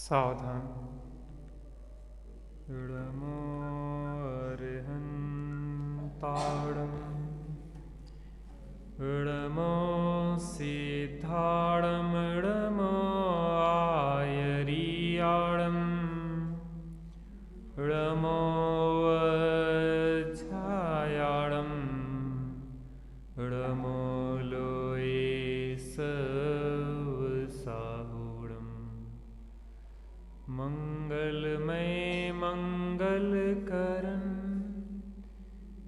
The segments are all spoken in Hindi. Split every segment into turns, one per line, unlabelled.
सावधान। इडमो अर्हन्ताडम् इडमो सिद्धाडम् इडमो आयरियाडम् इडमो वज्जायाडम् इडमो लोये सवसाहुडम्। मंगलमय मंगल करन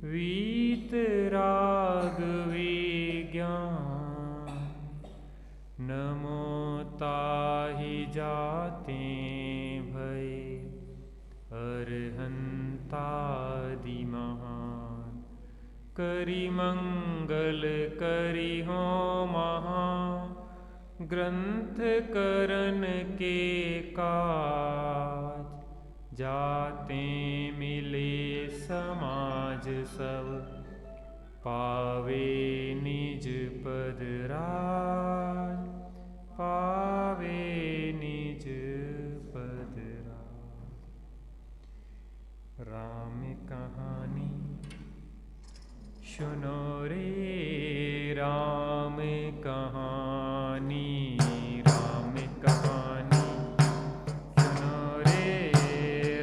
वीतराग विज्ञान नमो ताहि जाते भय अरहंतादि महान। करि मंगल करि हो महा ग्रंथ करन के काज। जाते मिले समाज सब पावे निज पद राज। पावे निज पद राज। राम कहानी सुनो रे राम कहानी। राम कहानी सुनो रे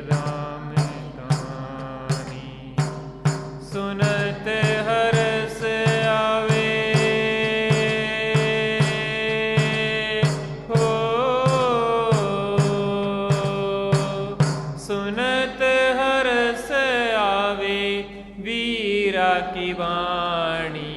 राम कहानी। सुनत हरस आवे हो सुनत हरस आवे वीरा की वाणी।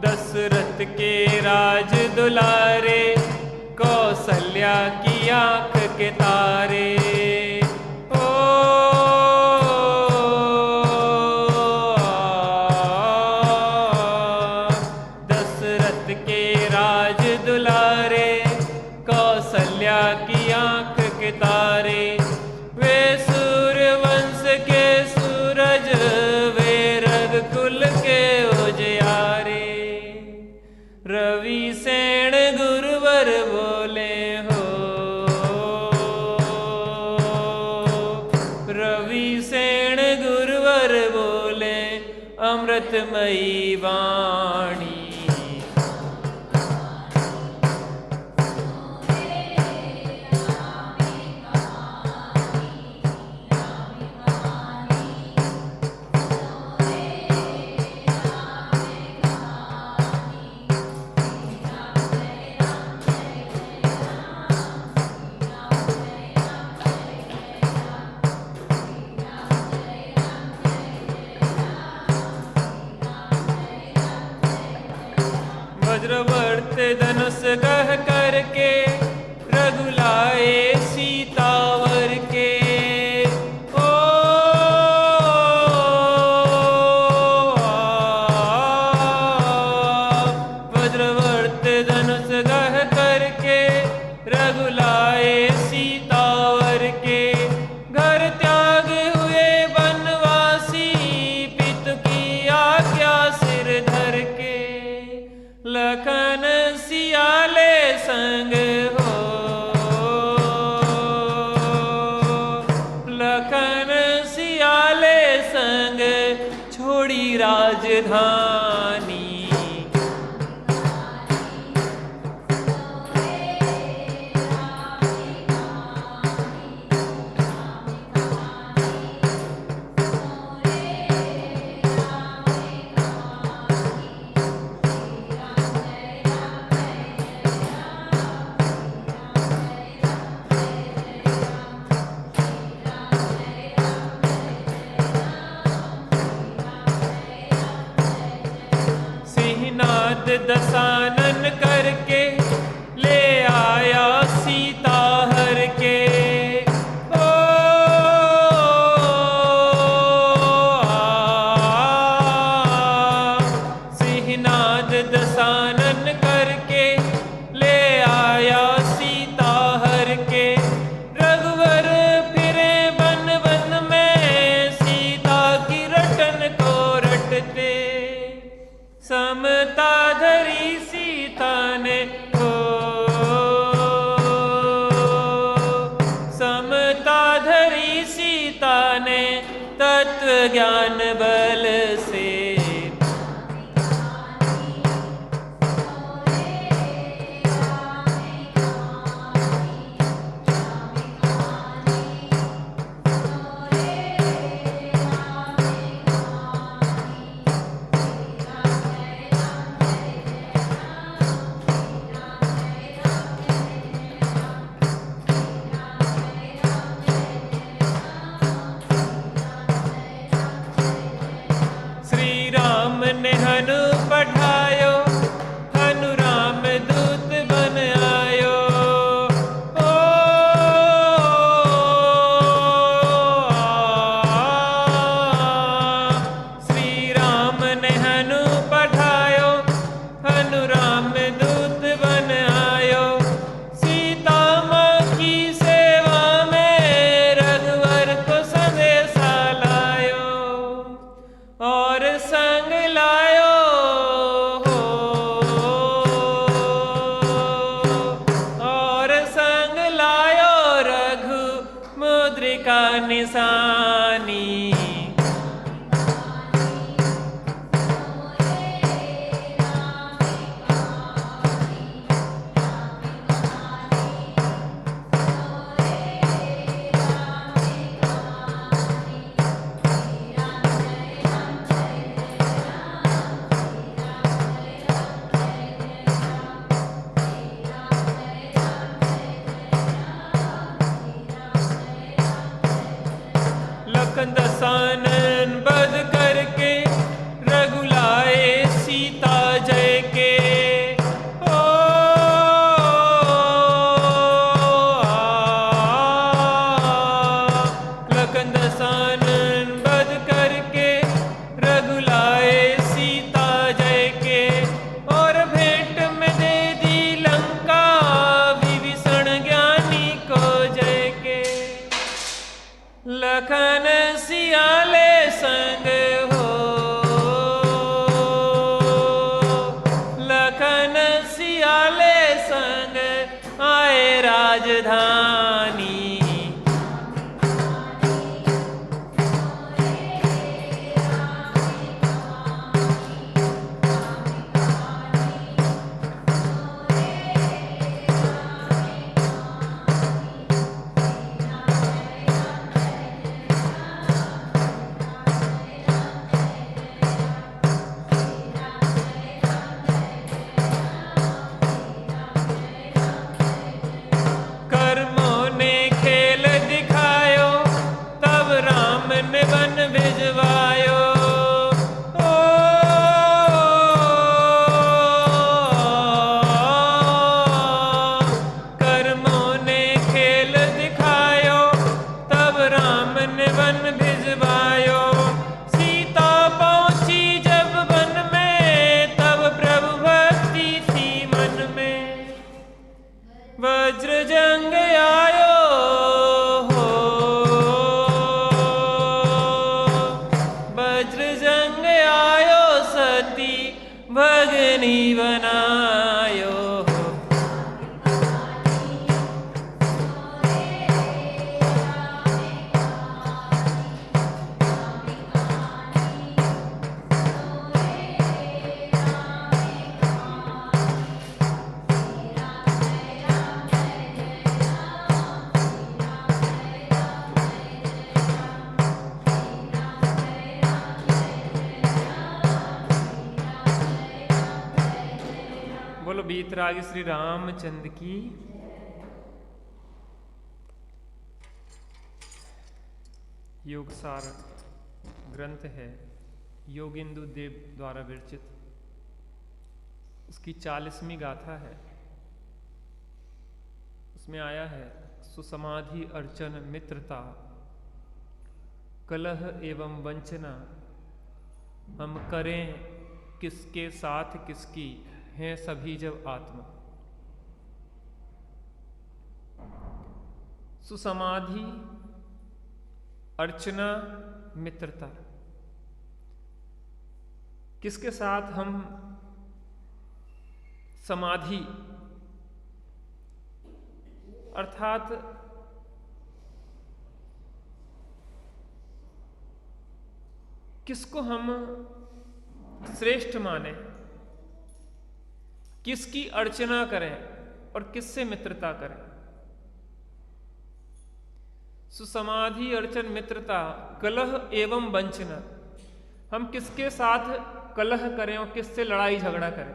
दशरथ के राज दुलारे कौशल्या की आंख के तारे। ओ दशरथ के राज दुलारे कौशल्या की आंख के तारे। वे सूर्यवंश के सूरज वे रघुकुल के उजियारे। रवि सेन गुरुवर बोले हो रवि सेन गुरुवर बोले अमृतमयी वाणी। वज्रवर्त धनुष कह करके रघुलाए सीतावर के। ओ वज्रवर्त धनुष कह करके रघुलाए सीतावर के। घर त्याग हुए बनवासी पितु की आज्ञा सिर धर के। लखन सियाले संग हो लखन सियाले संग छोड़ी राजधानी। ज्ञान बल से। श्री राम ने हनु पठायो, हनु राम दूत बन आयो। ओ श्री राम ने हनु पठायो, हनु राम दूत बन आयो। सीता माँ की सेवा में रघुवर को संदेशा लायो, और संग लायो हो, और संग लायो रघु मुद्रिका निशानी। लखन दसानन बध करके रघुलाए सीता जय के। ओ लखन दसानन बध करके रघुलाए सीता जय के। और भेंट में दे दी लंका विभीषण ज्ञानी को जय के। लखन सियाले संग हो, लखन सियाले संग आए राजधानी। कर्मों ने खेल दिखायो, तब राम ने वन भिजवायो। ओ कर्मों ने खेल दिखायो, तब राम ने वन भिजवायो। सीता पहुंची जब वन में, तब प्रभु भक्ति थी मन में। वज्र जंग आयो हो, वज्र जंग आयो सती भगनी बनायो हो। बोलो बीतराग श्री रामचंद्र की। योगसार ग्रंथ है, योगेंदु देव द्वारा विरचित। उसकी 40वीं गाथा है। उसमें आया है, सुसमाधि अर्चन मित्रता, कलह एवं वंचना, हम करें किसके साथ किसकी, हैं सभी जब आत्मा। सुसमाधि अर्चना मित्रता, किसके साथ हम समाधि अर्थात किसको हम श्रेष्ठ माने, किसकी अर्चना करें और किससे मित्रता करें। सुसमाधि अर्चन मित्रता कलह एवं वंचना, हम किसके साथ कलह करें और किससे लड़ाई झगड़ा करें,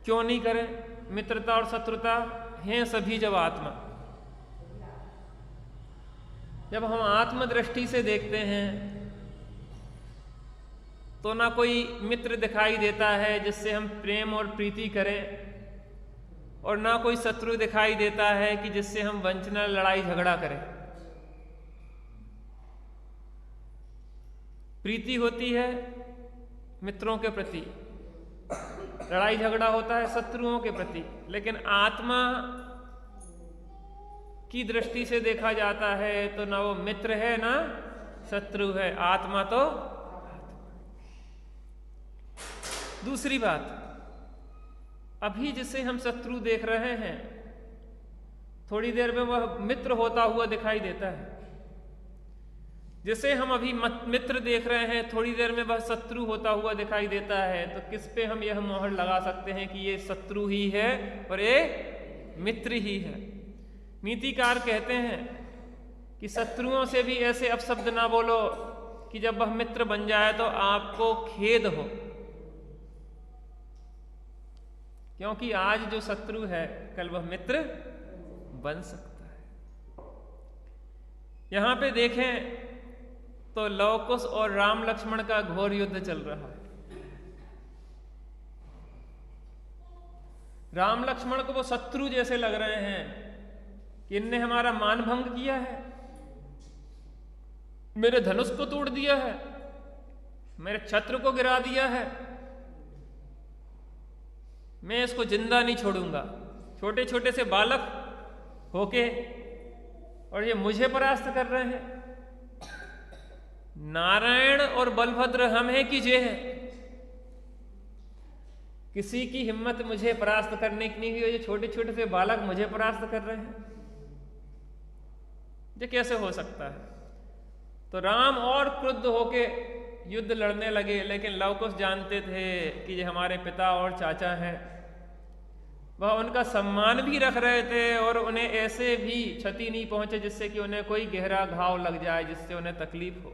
क्यों नहीं करें। मित्रता और शत्रुता हैं सभी जब आत्मा। जब हम आत्म दृष्टि से देखते हैं तो ना कोई मित्र दिखाई देता है जिससे हम प्रेम और प्रीति करें, और ना कोई शत्रु दिखाई देता है कि जिससे हम वंचना लड़ाई झगड़ा करें। प्रीति होती है मित्रों के प्रति, लड़ाई झगड़ा होता है शत्रुओं के प्रति। लेकिन आत्मा की दृष्टि से देखा जाता है तो ना वो मित्र है ना शत्रु है, आत्मा तो। दूसरी बात, अभी जिसे हम शत्रु देख रहे हैं थोड़ी देर में वह मित्र होता हुआ दिखाई देता है। जिसे हम अभी मित्र देख रहे हैं थोड़ी देर में वह शत्रु होता हुआ दिखाई देता है। तो किस पे हम यह मोहर लगा सकते हैं कि ये शत्रु ही है और ये मित्र ही है। नीतिकार कहते हैं कि शत्रुओं से भी ऐसे अपशब्द ना बोलो कि जब वह मित्र बन जाए तो आपको खेद हो, क्योंकि आज जो शत्रु है कल वह मित्र बन सकता है। यहां पे देखें तो लव कुश और राम लक्ष्मण का घोर युद्ध चल रहा है। राम लक्ष्मण को वो शत्रु जैसे लग रहे हैं कि इनने हमारा मान भंग किया है, मेरे धनुष को तोड़ दिया है, मेरे छत्र को गिरा दिया है, मैं इसको जिंदा नहीं छोड़ूंगा। छोटे छोटे से बालक होके और ये मुझे परास्त कर रहे हैं। नारायण और बलभद्र हम हैं कि जे है, किसी की हिम्मत मुझे परास्त करने की नहीं हुई। ये छोटे छोटे से बालक मुझे परास्त कर रहे हैं, ये कैसे हो सकता है। तो राम और क्रुद्ध होके युद्ध लड़ने लगे, लेकिन लव कुश जानते थे कि ये हमारे पिता और चाचा हैं। वह उनका सम्मान भी रख रहे थे और उन्हें ऐसे भी क्षति नहीं पहुंचे जिससे कि उन्हें कोई गहरा घाव लग जाए, जिससे उन्हें तकलीफ हो।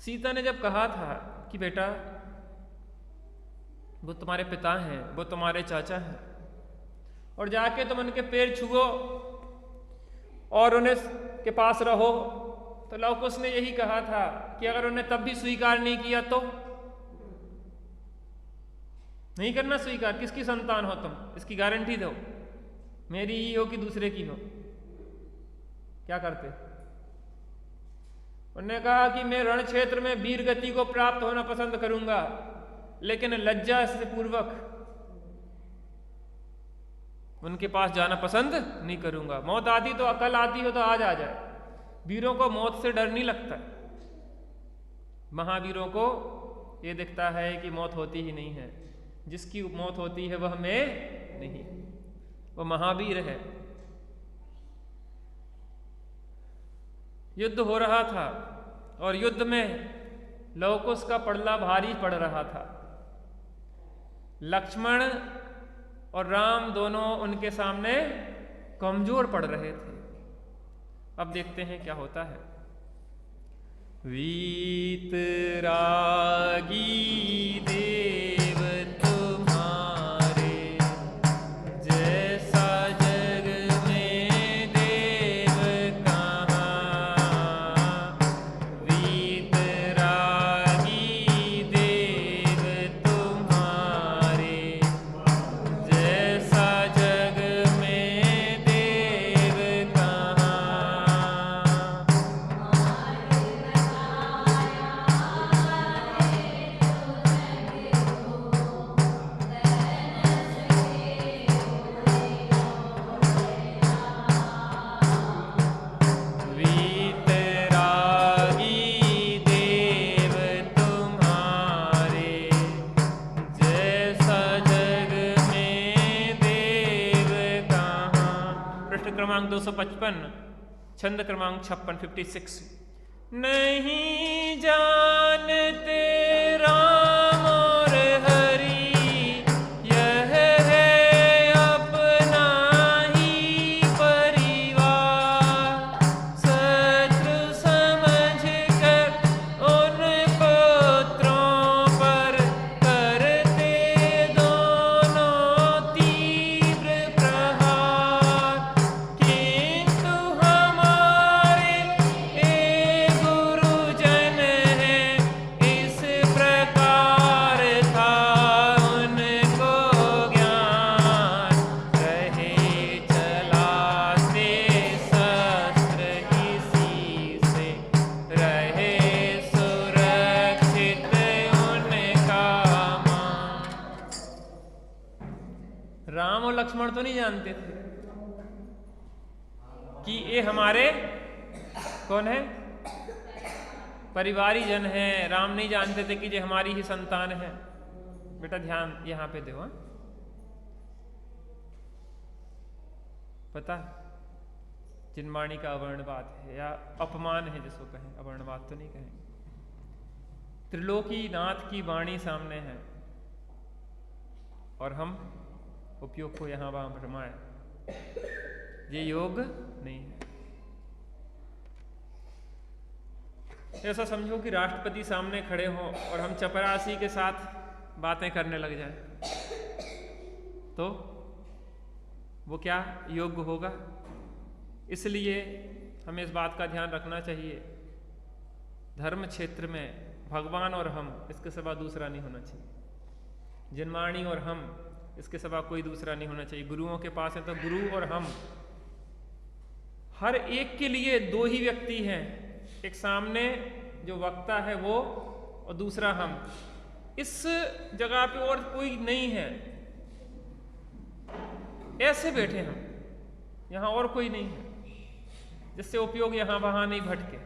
सीता ने जब कहा था कि बेटा वो तुम्हारे पिता हैं, वो तुम्हारे चाचा हैं, और जाके तुम उनके पैर छुओ और उन्हें के पास रहो, तो लव कुश ने यही कहा था कि अगर उन्हें तब भी स्वीकार नहीं किया तो नहीं करना स्वीकार। किसकी संतान हो तुम, इसकी गारंटी दो, मेरी ही हो कि दूसरे की हो। क्या करते? उन्होंने कहा कि मैं रण क्षेत्र में वीर गति को प्राप्त होना पसंद करूंगा, लेकिन लज्जा से पूर्वक उनके पास जाना पसंद नहीं करूंगा। मौत आती तो अकल आती हो तो आज आ जाए। वीरों को मौत से डर नहीं लगता। महावीरों को यह दिखता है कि मौत होती ही नहीं है, जिसकी मौत होती है वह मैं नहीं, वह महावीर है। युद्ध हो रहा था और युद्ध में लव कुश का पड़ला भारी पड़ रहा था। लक्ष्मण और राम दोनों उनके सामने कमजोर पड़ रहे थे। अब देखते हैं क्या होता है। वीतरागी देव तुम्हारे, जैसा जग में देव कहाँ। वीतरागी देव तुम्हारे, जैसा जग में देव कहाँ। क्रमांक 255 छंद क्रमांक 56 नहीं जानते राम और हरि, यह है अपना ही परिवार, शत्रु समझ कर उन पुत्रों पर करते दोनों तीव्र प्रहार, किंतु हमारे गुरुजन हैं, इस प्रकार था उनको ज्ञान, रहे चलाते शस्त्र इसी से, रहे सुरक्षित उनका मान। राम और लक्ष्मण तो नहीं जानते थे कि ये हमारे कौन है, परिवारी जन हैं। राम नहीं जानते थे कि ये हमारी ही संतान है। बेटा ध्यान यहां पे दो। पता जिनवाणी का अवर्णवाद है या अपमान है जिसको कहें, अवर्णवाद तो नहीं कहेंगे। त्रिलोकी नाथ की वाणी सामने है और हम उपयोग को यहां वहां भरमाए, ये योग नहीं है। ऐसा समझो कि राष्ट्रपति सामने खड़े हों और हम चपरासी के साथ बातें करने लग जाएं, तो वो क्या योग्य होगा? इसलिए हमें इस बात का ध्यान रखना चाहिए, धर्म क्षेत्र में भगवान और हम, इसके सिवा दूसरा नहीं होना चाहिए। जिनवाणी और हम, इसके सिवा कोई दूसरा नहीं होना चाहिए। गुरुओं के पास है तो गुरु और हम, हर एक के लिए दो ही व्यक्ति हैं, एक सामने जो वक्ता है वो और दूसरा हम। इस जगह पे और कोई नहीं है, ऐसे बैठे हम, यहां और कोई नहीं है, जिससे उपयोग यहां वहां नहीं भटके।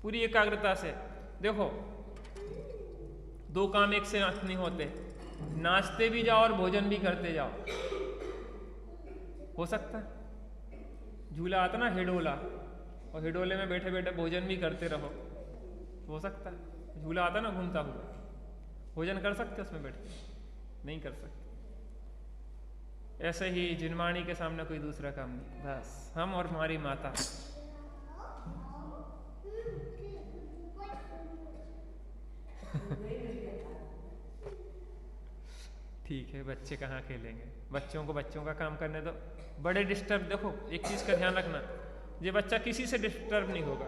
पूरी एकाग्रता से देखो, दो काम एक से नहीं होते, नाचते भी जाओ और भोजन भी करते जाओ। हो सकता है? झूला आता ना हिडोला, और हिडोले में बैठे बैठे भोजन भी करते रहो, हो सकता है? झूला आता ना घूमता हुआ, भोजन कर सकते उसमें बैठ? नहीं कर सकते। ऐसे ही जिनवाणी के सामने कोई दूसरा काम नहीं, बस हम और हमारी माता। ठीक है, बच्चे कहाँ खेलेंगे, बच्चों को बच्चों का काम करने दो। बड़े डिस्टर्ब, देखो एक चीज का ध्यान रखना, ये बच्चा किसी से डिस्टर्ब नहीं होगा,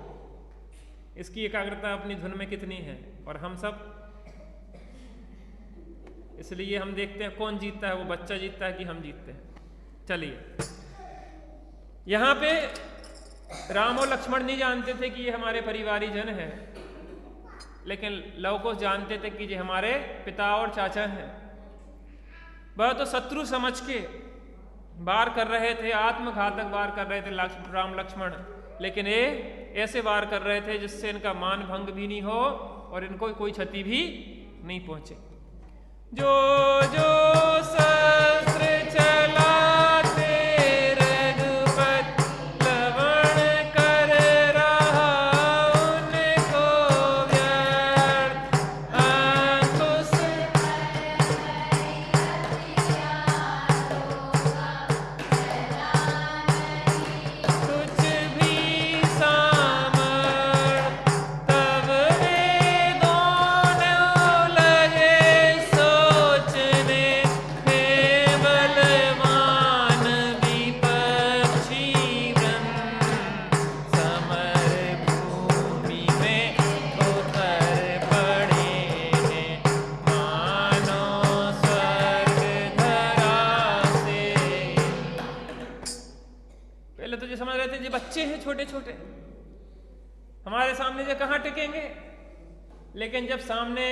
इसकी एकाग्रता अपनी धुन में कितनी है, और हम सब, इसलिए हम देखते हैं कौन जीतता है, वो बच्चा जीतता है कि हम जीतते हैं। चलिए, यहां पे राम और लक्ष्मण नहीं जानते थे कि ये हमारे परिवारी जन हैं, लेकिन लव कुश जानते थे कि ये हमारे पिता और चाचा हैं। वह तो शत्रु समझ के वार कर रहे थे, आत्मघातक वार कर रहे थे राम लक्ष्मण, लेकिन ये ऐसे वार कर रहे थे जिससे इनका मान भंग भी नहीं हो और इनको कोई क्षति भी नहीं पहुंचे। जो जो शस्त्र चलाते रघुपत, लवण कर रहा उनको व्यर्थ, अंकुश कुछ भी सामर्थ, तब वे दोनों लगे सोचने, हे बलवान विपक्षी वृंद, समर भूमि में उतर पड़े हैं, मानो स्वर्ग धरा से। पहले तो ये समझ रहे थे ये बच्चे हैं छोटे छोटे, हमारे सामने ये कहाँ टिकेंगे, लेकिन जब सामने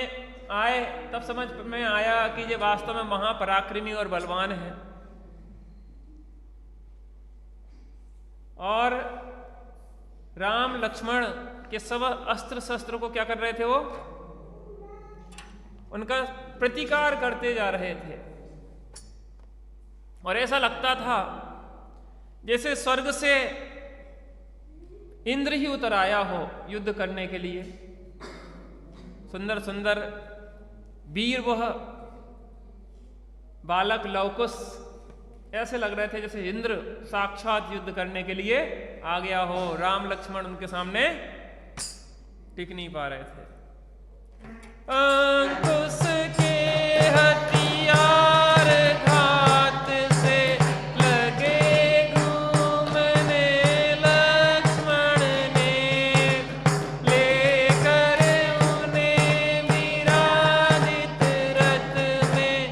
आए तब समझ में आया कि ये वास्तव में महापराक्रमी और बलवान है। और राम लक्ष्मण के सब अस्त्र शस्त्र को क्या कर रहे थे, वो उनका प्रतिकार करते जा रहे थे, और ऐसा लगता था जैसे स्वर्ग से इंद्र ही उतर आया हो युद्ध करने के लिए। सुंदर सुंदर वीर वह बालक लवकुश ऐसे लग रहे थे जैसे इंद्र साक्षात युद्ध करने के लिए आ गया हो। राम लक्ष्मण उनके सामने टिक नहीं पा रहे थे। अंकुश के हथियार घात से लगे घूमने लक्ष्मण ने, लेकर उन्हें विराजित रथ में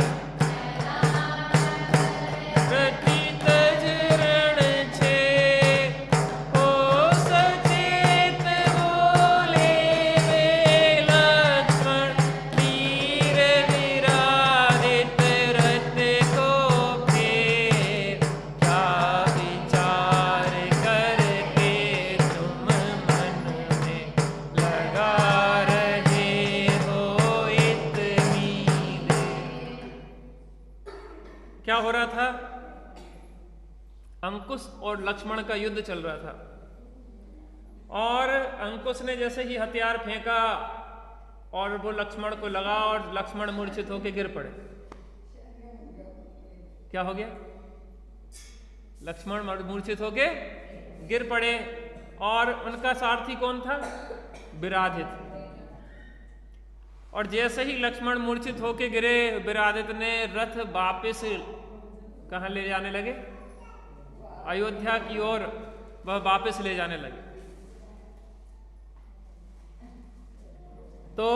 प्रति तज रण छे। हो सचेत बोले वे लक्ष्मण, वीर विराजित रथ को फेर। क्या विचार करके तुम मन में लगा रहे हो इतनी देर। क्या हो रहा था? अंकुश और लक्ष्मण का युद्ध चल रहा था, और अंकुश ने जैसे ही हथियार फेंका और वो लक्ष्मण को लगा और लक्ष्मण मूर्छित होकर गिर पड़े। क्या हो गया? लक्ष्मण मूर्छित होके गिर पड़े। और उनका सारथी कौन था? विराजित। और जैसे ही लक्ष्मण मूर्छित होके गिरे, विराजित ने रथ वापस कहाँ ले जाने लगे? अयोध्या की ओर वह वापस ले जाने लगे। तो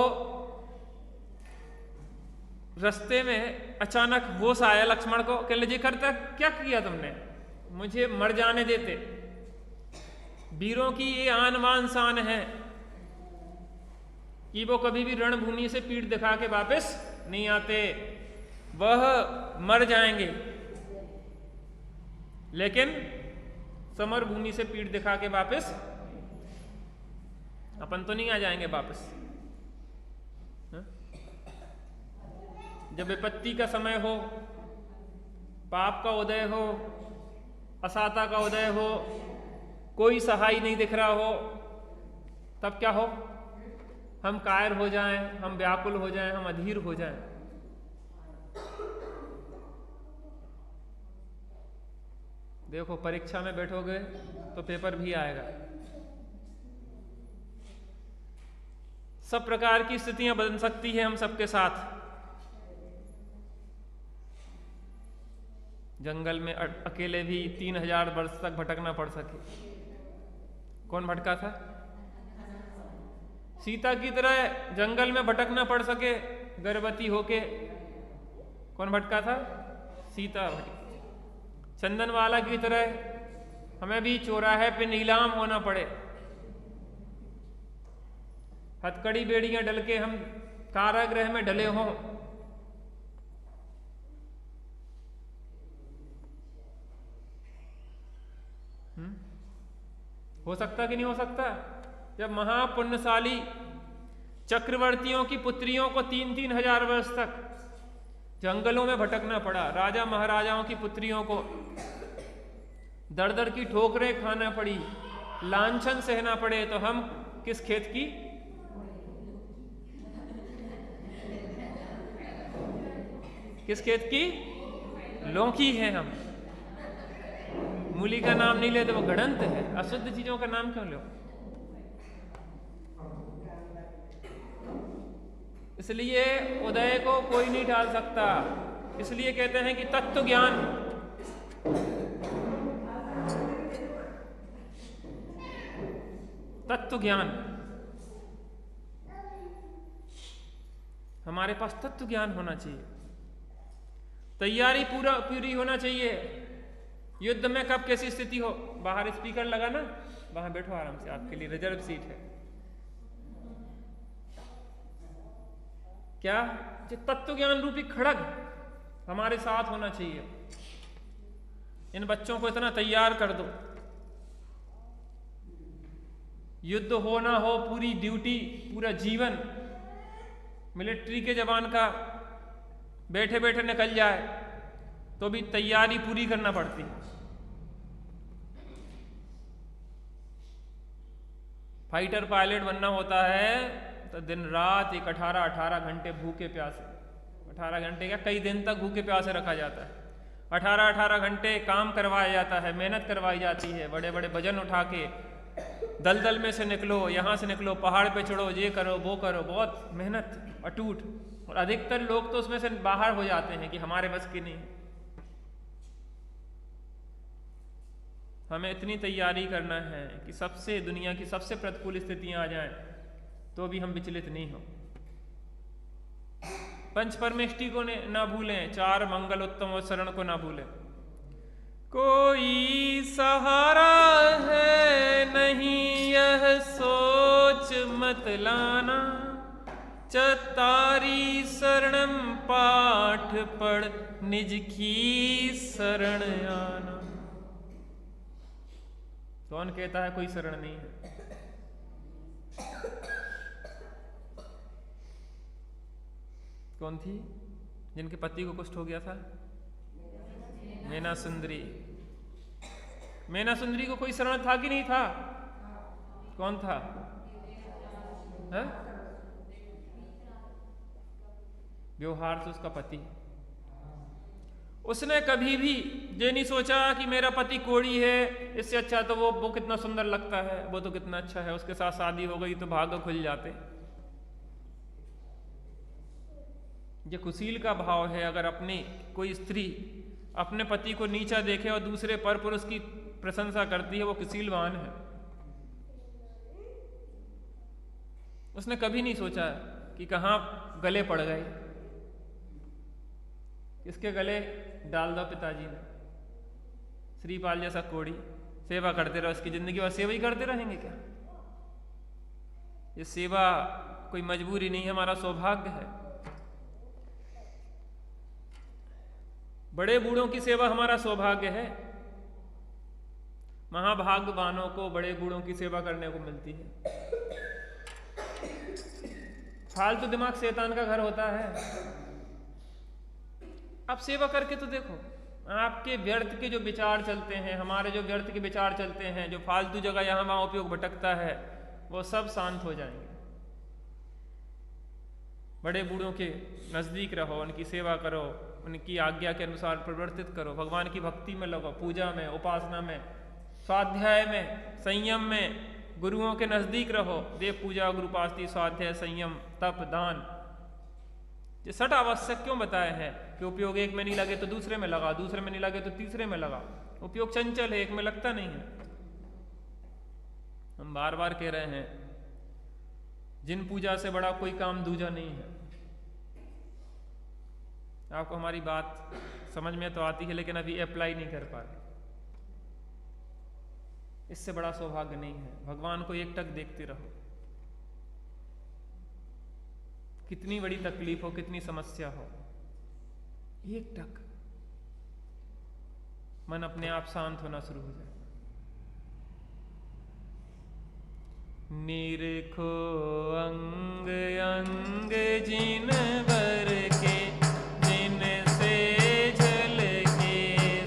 रास्ते में अचानक होश आया लक्ष्मण को। कह लीजिए करता क्या किया तुमने? मुझे मर जाने देते। वीरों की ये आन बान शान है कि वो कभी भी रणभूमि से पीठ दिखा के वापस नहीं आते, वह मर जाएंगे लेकिन समर भूमि से पीठ दिखा के वापस अपन तो नहीं आ जाएंगे वापस। जब विपत्ति का समय हो, पाप का उदय हो, असाता का उदय हो, कोई सहाय नहीं दिख रहा हो, तब क्या हो? हम कायर हो जाएं, हम व्याकुल हो जाएं, हम अधीर हो जाएं। देखो परीक्षा में बैठोगे तो पेपर भी आएगा। सब प्रकार की स्थितियां बदल सकती है हम सबके साथ। जंगल में अकेले भी 3000 वर्ष तक भटकना पड़ सके। कौन भटका था? सीता की तरह जंगल में भटकना पड़ सके गर्भवती होके। कौन भटका था? सीता भटकी। चंदन वाला की तरह हमें भी चौराहे पे नीलाम होना पड़े, हथकड़ी बेड़ियां डल के हम कारागृह में डले हों। हो सकता कि नहीं हो सकता? जब महापुण्यशाली चक्रवर्तियों की पुत्रियों को 3-3 हजार वर्ष तक जंगलों में भटकना पड़ा, राजा महाराजाओं की पुत्रियों को दर दर की ठोकरें खाना पड़ी, लांछन सहना पड़े, तो हम किस खेत की? किस खेत की? लौकी हैं हम। मूली का नाम नहीं लेते, वो गणंत है। अशुद्ध चीजों का नाम क्यों लो? इसलिए उदय को कोई नहीं टाल सकता। इसलिए कहते हैं कि तत्व ज्ञान, तत्व ज्ञान, हमारे पास तत्व ज्ञान होना चाहिए। तैयारी पूरी होना चाहिए। युद्ध में कब कैसी स्थिति हो, बाहर स्पीकर लगा ना, वहां बैठो आराम से, आपके लिए रिजर्व सीट है। क्या? जो तत्व ज्ञान रूपी खड़ग हमारे साथ होना चाहिए। इन बच्चों को इतना तैयार कर दो, युद्ध हो ना हो, पूरी ड्यूटी, पूरा जीवन मिलिट्री के जवान का बैठे बैठे निकल जाए तो भी तैयारी पूरी करना पड़ती है। फाइटर पायलट बनना होता है तो दिन रात एक 18 घंटे भूखे प्यासे, 18 घंटे क्या कई दिन तक भूखे प्यासे रखा जाता है। 18 घंटे काम करवाया जाता है, मेहनत करवाई जाती है, बड़े बड़े वजन उठा के दलदल में से निकलो, यहाँ से निकलो, पहाड़ पे चढ़ो, ये करो वो करो, बहुत मेहनत अटूट। और अधिकतर लोग तो उसमें से बाहर हो जाते हैं कि हमारे बस की नहीं। हमें इतनी तैयारी करना है कि सबसे दुनिया की सबसे प्रतिकूल स्थितियां आ जाएं तो भी हम विचलित नहीं हो। पंच परमेष्टि को ना भूलें, 4 मंगल उत्तम और शरण को ना भूलें। कोई सहारा है नहीं यह सोच मत लाना, चतारी शरणम पाठ पढ़ निज की शरण आना। कौन कहता है कोई शरण नहीं है? कौन थी जिनके पति को कुष्ठ हो गया था? मैना सुंदरी। मैना सुंदरी को कोई शरण था कि नहीं था? कौन था? है? व्यवहार से उसका पति। उसने कभी भी ये नहीं सोचा कि मेरा पति कोढ़ी है, इससे अच्छा तो वो कितना सुंदर लगता है, वो तो कितना अच्छा है, उसके साथ शादी हो गई तो भाग्य खुल जाते। ये कुशील का भाव है। अगर अपनी कोई स्त्री अपने पति को नीचा देखे और दूसरे पर पुरुष की प्रशंसा करती है, वो कुशीलवान है। उसने कभी नहीं सोचा कि कहाँ गले पड़ गए, किसके गले डाल दो पिताजी ने। श्रीपाल जैसा कोढ़ी सेवा करते रहो, इसकी जिंदगी और सेवा ही करते रहेंगे क्या? ये सेवा कोई मजबूरी नहीं है, हमारा सौभाग्य है। बड़े बूढ़ों की सेवा हमारा सौभाग्य है। महाभाग्यवानों को बड़े बूढ़ों की सेवा करने को मिलती है। फालतू दिमाग शैतान का घर होता है। आप सेवा करके तो देखो, आपके व्यर्थ के जो विचार चलते हैं, हमारे जो व्यर्थ के विचार चलते हैं, जो फालतू जगह यहाँ वहाँ उपयोग भटकता है, वो सब शांत हो जाएंगे। बड़े बूढ़ों के नज़दीक रहो, उनकी सेवा करो, उनकी आज्ञा के अनुसार प्रवर्तित करो, भगवान की भक्ति में लगो, पूजा में, उपासना में, स्वाध्याय में, संयम में, गुरुओं के नज़दीक रहो। देव पूजा, गुरुपास्ति, स्वाध्याय, संयम, तप, दान, ये 6 आवश्यक क्यों बताए हैं कि उपयोग एक में नहीं लगे तो दूसरे में लगा, दूसरे में नहीं लगे तो तीसरे में लगा। उपयोग चंचल है, एक में लगता नहीं है। हम बार बार कह रहे हैं, जिन पूजा से बड़ा कोई काम दूजा नहीं है। आपको हमारी बात समझ में तो आती है, लेकिन अभी अप्लाई नहीं कर पा रहे। इससे बड़ा सौभाग्य नहीं है। भगवान को एकटक देखते रहो। कितनी बड़ी तकलीफ हो, कितनी समस्या हो, एकटक मन अपने आप शांत होना शुरू हो जाए। निरखो अंग अंग जिन वर के, जिन से झलके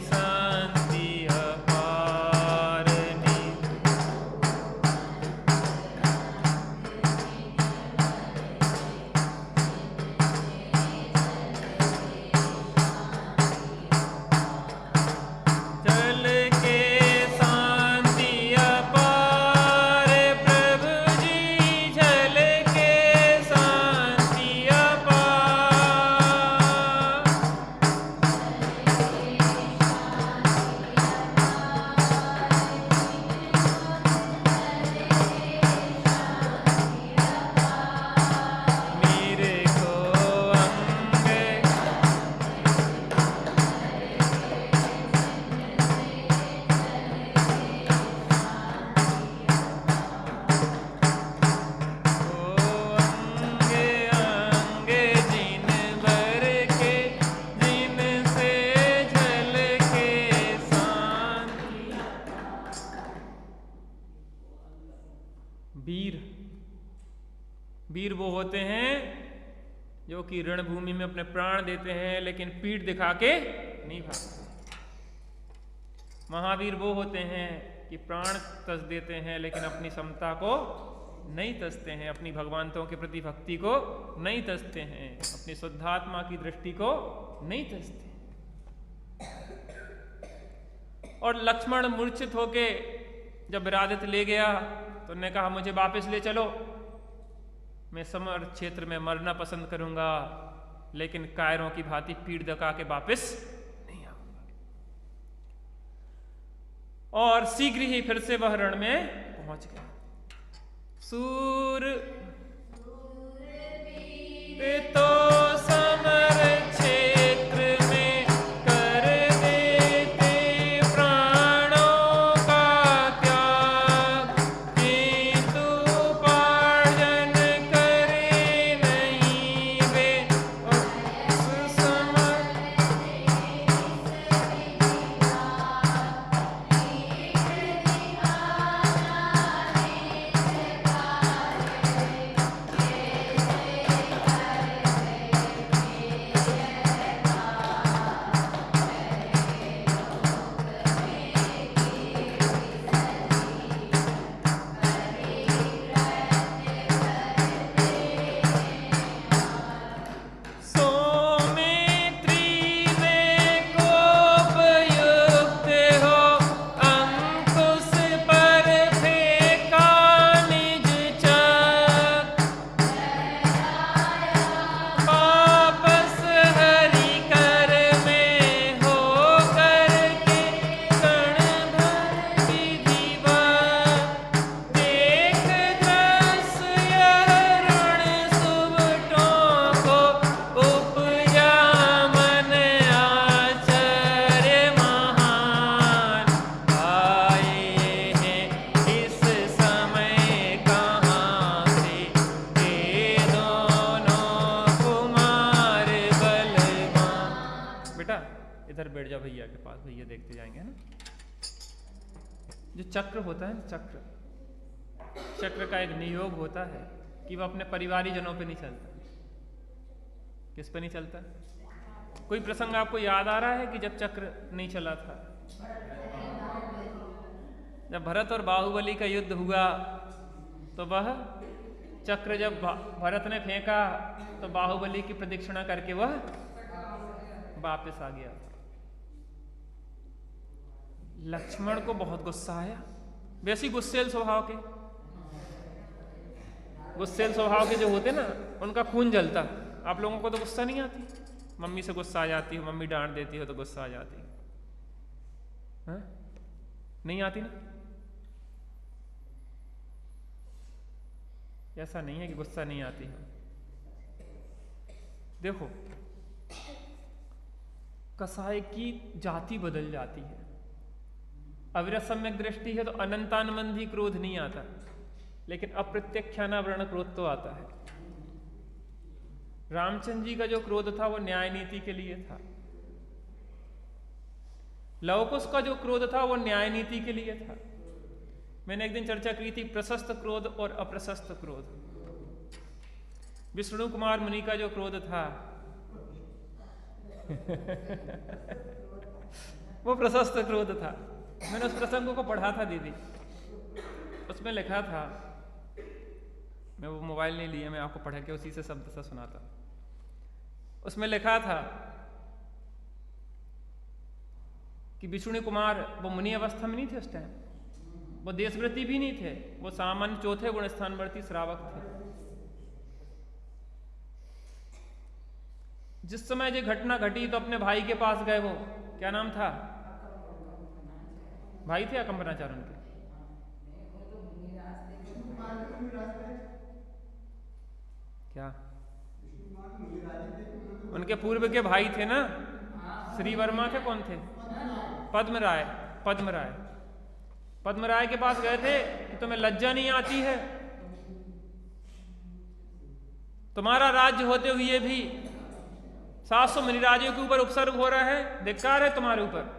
शांति अपार। वीर वो होते हैं जो कि रणभूमि में अपने प्राण देते हैं, लेकिन पीठ दिखा के नहीं भागते। महावीर वो होते हैं कि प्राण तज देते हैं, लेकिन अपनी समता को नहीं तजते हैं, अपनी भगवंतों के प्रति भक्ति को नहीं तजते हैं, अपनी शुद्धात्मा की दृष्टि को नहीं तजते। और लक्ष्मण मूर्छित होके जब विराजित ले गया तो उन्होंने कहा मुझे वापस ले चलो, मैं समर क्षेत्र में मरना पसंद करूंगा, लेकिन कायरों की भांति पीठ दका के वापस नहीं आऊंगा। और शीघ्र ही फिर से वह रण में पहुंच गया। सूर तो समर क्षेत्र में कर देते प्राणों का त्याग, किंतु पार्जन करे नहीं वे उस समर। इधर बैठ जा भैया के पास, भैया देखते जाएंगे, है ना। जो चक्र होता है, चक्र का एक नियोग होता है कि वह अपने परिवारी जनों पे नहीं चलता। किस पे नहीं चलता? कोई प्रसंग आपको याद आ रहा है कि जब चक्र नहीं चला था? जब भरत और बाहुबली का युद्ध हुआ तो वह चक्र जब भरत ने फेंका तो बाहुबली की प्रदक्षिणा करके वह वापस आ गया। लक्ष्मण को बहुत गुस्सा आया, वैसी गुस्सेल स्वभाव के जो होते ना, उनका खून जलता। आप लोगों को तो गुस्सा नहीं आती? मम्मी से गुस्सा आ जाती हो, मम्मी डांट देती हो तो गुस्सा आ जाती है? नहीं आती ना? ऐसा नहीं है कि गुस्सा नहीं आती है। देखो, कसाई की जाति बदल जाती है। अविरत सम्यक दृष्टि है तो अनंतानुबंधी क्रोध नहीं आता, लेकिन अप्रत्यक्षानावरण क्रोध तो आता है। रामचंद्र जी का जो क्रोध था वो न्याय नीति के लिए था। लवकुश का जो क्रोध था वो न्याय नीति के लिए था। मैंने एक दिन चर्चा की थी प्रशस्त क्रोध और अप्रशस्त क्रोध। विष्णु कुमार मुनि का जो क्रोध था वो प्रशस्त क्रोध था। मैंने उस प्रसंग को पढ़ा था दीदी, उसमें लिखा था, मैं वो मोबाइल नहीं लिया, मैं आपको पढ़ के उसी से शब्द से सुनाता। उसमें लिखा था कि विष्णु कुमार वो मुनि अवस्था में नहीं थे उस टाइम, वो देशव्रती भी नहीं थे, वो सामान्य चौथे गुण स्थानवर्ती श्रावक थे। जिस समय ये घटना घटी तो अपने भाई के पास गए। वो क्या नाम था? भाई थे अकंपनाचार्य उनके? क्या उनके पूर्व के भाई थे ना? श्री वर्मा थे, कौन थे? पद्मराय। पद्मराय के पास गए थे कि तुम्हें लज्जा नहीं आती है? तुम्हारा राज्य होते हुए भी 700 मुनिराजों के ऊपर उपसर्ग हो रहा है, धिक्कार है तुम्हारे ऊपर।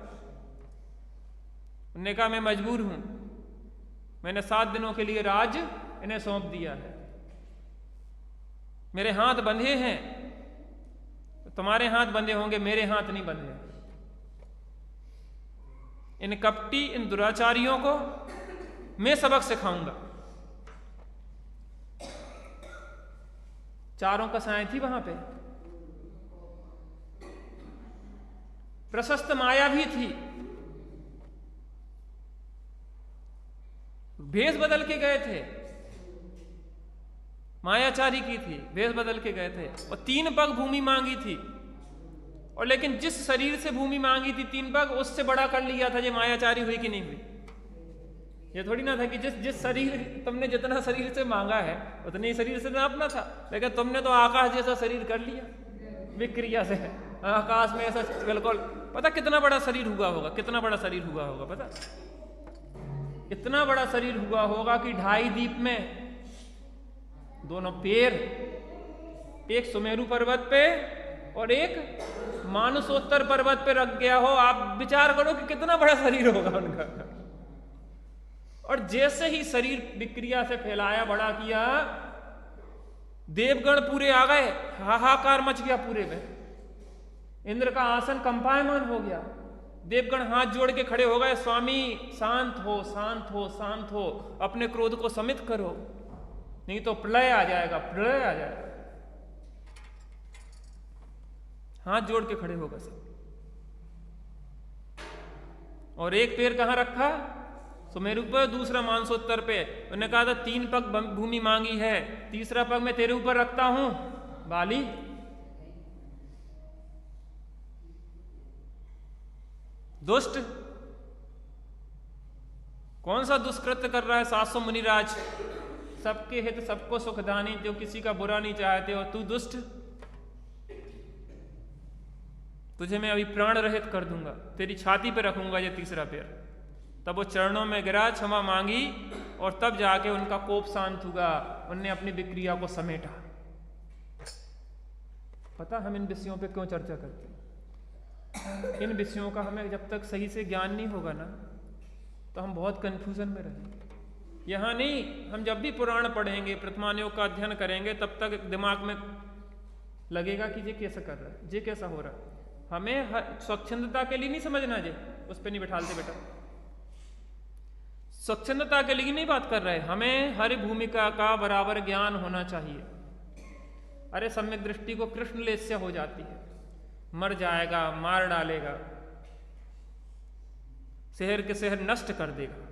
उन्होंने कहा मैं मजबूर हूं, मैंने 7 दिनों के लिए राज इन्हें सौंप दिया है, मेरे हाथ बंधे हैं, तुम्हारे हाथ बंधे होंगे, मेरे हाथ नहीं बंधे। इन कपटी, इन दुराचारियों को मैं सबक सिखाऊंगा। चारों कसाएं थी वहां पे, प्रशस्त माया भी थी, भेष बदल के गए थे, मायाचारी की थी, भेष बदल के गए थे, और 3 पग भूमि मांगी थी, और लेकिन जिस शरीर से भूमि मांगी थी 3 पग, उससे बड़ा कर लिया था। ये मायाचारी हुई कि नहीं हुई? ये थोड़ी ना था कि जिस शरीर तुमने जितना शरीर से मांगा है उतने ही शरीर से नापना था, लेकिन तुमने तो आकाश जैसा शरीर कर लिया विक्रिया से। आकाश में ऐसा बिल्कुल, पता कितना बड़ा शरीर हुआ होगा, कितना बड़ा शरीर हुआ होगा, पता इतना बड़ा शरीर हुआ होगा कि 2.5 दीप में 2 पैर, एक सुमेरु पर्वत पे और एक मानसोत्तर पर्वत पे रख गया हो। आप विचार करो कि कितना बड़ा शरीर होगा उनका। और जैसे ही शरीर विक्रिया से फैलाया, बड़ा किया, देवगण पूरे आ गए, हाहाकार मच गया पूरे में, इंद्र का आसन कंपायमान हो गया, देवगण हाथ जोड़ के खड़े हो गए, स्वामी शांत हो, शांत हो, शांत हो, अपने क्रोध को शमित करो, नहीं तो प्रलय आ जाएगा, प्रलय आ जाएगा। हाथ जोड़ के खड़े हो गए सब। और एक पैर कहां रखा? सुमेरु पर, दूसरा मानसोत्तर पे। उन्होंने कहा था 3 पग भूमि मांगी है, तीसरा पग मैं तेरे ऊपर रखता हूं बाली। दुष्ट, कौन सा दुष्कृत्य कर रहा है 700 मुनिराज, सबके हित सबको सुखदानी, जो किसी का बुरा नहीं चाहते, और तू दुष्ट, तुझे मैं अभी प्राण रहित कर दूंगा, तेरी छाती पे रखूंगा ये तीसरा पैर। तब वो चरणों में गिरा, क्षमा मांगी, और तब जाके उनका कोप शांत हुआ, उनने अपनी विक्रिया को समेटा। पता हम इन विषयों पे क्यों चर्चा करते हैं? इन विषयों का हमें जब तक सही से ज्ञान नहीं होगा ना, तो हम बहुत कंफ्यूजन में रहेंगे। यहाँ नहीं, हम जब भी पुराण पढ़ेंगे, प्रथमानुयोग का अध्ययन करेंगे, तब तक दिमाग में लगेगा कि ये कैसा कर रहा है, ये कैसा हो रहा है। हमें स्वच्छंदता के लिए नहीं समझना, जे उस पर नहीं बैठालते बेटा, स्वच्छंदता के लिए नहीं बात कर रहे, हमें हर भूमिका का बराबर ज्ञान होना चाहिए। अरे सम्यक दृष्टि को कृष्ण लेस्य हो जाती है, मर जाएगा, मार डालेगा, शहर के शहर नष्ट कर देगा।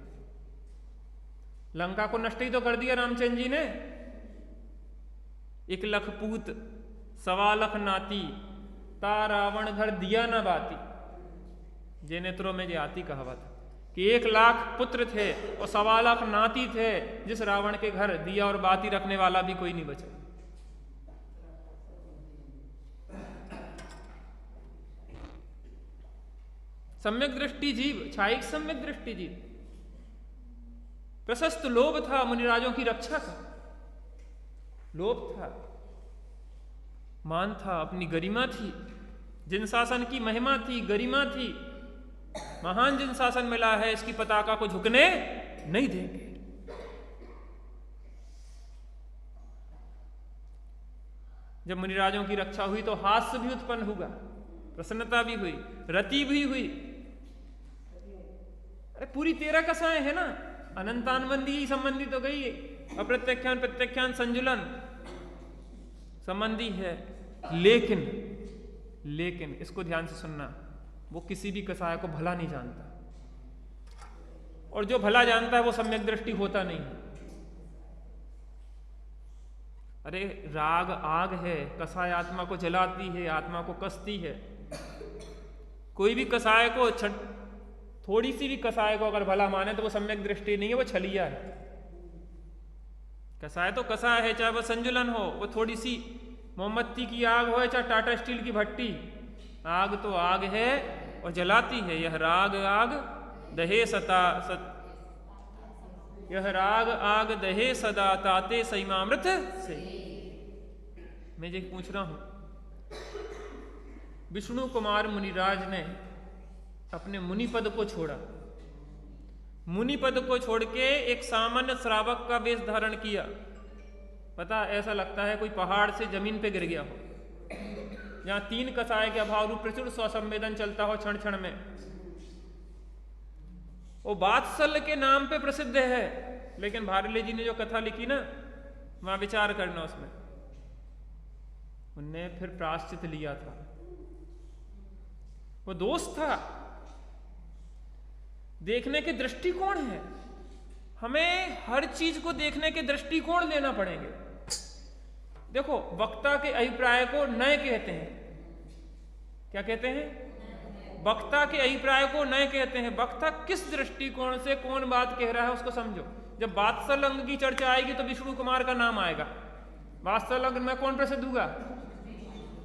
लंका को नष्ट ही तो कर दिया रामचंद्र जी ने। 1 लाख पूत 1.25 लाख नाती, ता रावण घर दिया न बाती। जे नेत्रों में जे आती कहावत कि 1 लाख पुत्र थे और 1.25 लाख नाती थे, जिस रावण के घर दिया और बाती रखने वाला भी कोई नहीं बचा। सम्यक दृष्टि जीव, छायिक सम्यक दृष्टि जीव। प्रशस्त लोभ था मुनिराजों की रक्षा का, लोभ था, मान था, अपनी गरिमा थी, जिन शासन की महिमा थी, गरिमा थी, महान जिन शासन मिला है, इसकी पताका को झुकने नहीं देंगे। जब मुनिराजों की रक्षा हुई तो हास्य भी उत्पन्न हुआ, प्रसन्नता भी हुई, रति भी हुई। अरे पूरी 13 कसाएं है ना, अनंतानबंदी संबंधी तो गई, अप्रत्यख्यान प्रत्यख्यान संजुलन संबंधी है। लेकिन इसको ध्यान से सुनना, वो किसी भी कसाय को भला नहीं जानता, और जो भला जानता है वो सम्यक दृष्टि होता नहीं। अरे राग आग है, कसाय आत्मा को जलाती है, आत्मा को कसती है। कोई भी कसाय को थोड़ी सी भी कसाय को अगर भला माने तो वो सम्यक दृष्टि नहीं है, वो छलिया है। कसाय तो कसाय है, चाहे वो संजुलन हो, वो थोड़ी सी मोमबत्ती की आग हो, चाहे टाटा स्टील की भट्टी, आग तो आग है और जलाती है। यह राग आग दहे यह राग आग दहे सदा ताते सईमामृत से। मैं ये पूछ रहा हूं, विष्णु कुमार मुनिराज ने अपने मुनि पद को छोड़ा, मुनि पद को छोड़ के एक सामान्य श्रावक का वेश धारण किया। पता ऐसा लगता है कोई पहाड़ से जमीन पे गिर गया हो, जहां 3 कसाय के अभाव रूप प्रचुर स्वसंवेदन चलता हो क्षण क्षण में। वो वात्सल्य के नाम पे प्रसिद्ध है, लेकिन भारले जी ने जो कथा लिखी ना, वहां विचार करना उसमें। उनने फिर प्रायश्चित लिया था। वो दोष था। देखने के दृष्टिकोण है, हमें हर चीज को देखने के दृष्टिकोण लेना पड़ेंगे। देखो, वक्ता के अभिप्राय को नय कहते हैं। क्या कहते हैं? वक्ता के अभिप्राय को नय कहते हैं। वक्ता किस दृष्टिकोण से कौन बात कह रहा है उसको समझो। जब वात्सल अंग की चर्चा आएगी तो विष्णु कुमार का नाम आएगा। वात्सल अंग में कौन प्रसिद्ध होगा?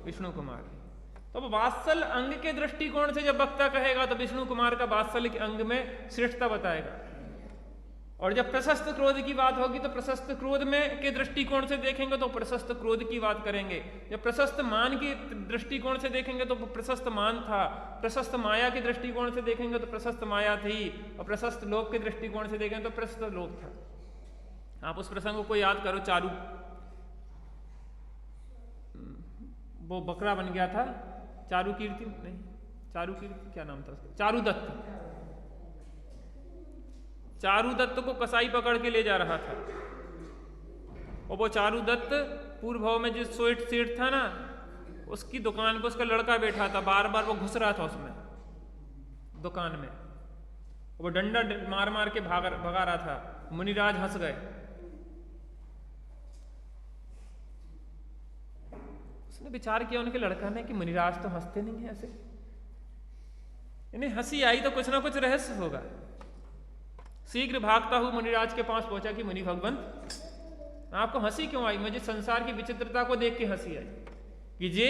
विष्णु कुमार। तो वात्सल अंग के दृष्टिकोण से जब वक्ता कहेगा तो विष्णु कुमार का वात्सल के अंग में श्रेष्ठता बताएगा। और जब प्रशस्त क्रोध की बात होगी तो प्रशस्त क्रोध में के दृष्टिकोण से देखेंगे तो प्रशस्त क्रोध की बात करेंगे। जब प्रशस्त मान के दृष्टिकोण से देखेंगे तो प्रशस्त मान था। प्रशस्त माया के दृष्टिकोण से देखेंगे तो प्रशस्त माया थी। और प्रशस्त लोक के दृष्टिकोण से देखेंगे तो प्रशस्त लोक था। आप उस प्रसंग को याद करो। चारू, वो बकरा बन गया था। चारू कीर्ति नहीं, चारू कीर्ति क्या नाम था उसका? चारुदत्त। चारुदत्त को कसाई पकड़ के ले जा रहा था। और वो चारुदत्त पूर्व भाव में जिस सेठ था ना, उसकी दुकान पर उसका लड़का बैठा था। बार बार वो घुस रहा था उसमें दुकान में। वो डंडा मार मार के भगा रहा था। मुनिराज हंस गए। उसने विचार किया उनके लड़का ने कि मुनिराज तो हंसते नहीं है ऐसे, इन्हें हंसी आई तो कुछ ना कुछ रहस्य होगा। शीघ्र भागता हुआ मुनिराज के पास पहुंचा कि मुनि भगवंत, आपको हंसी क्यों आई? मुझे संसार की विचित्रता को देख के हंसी आई कि जे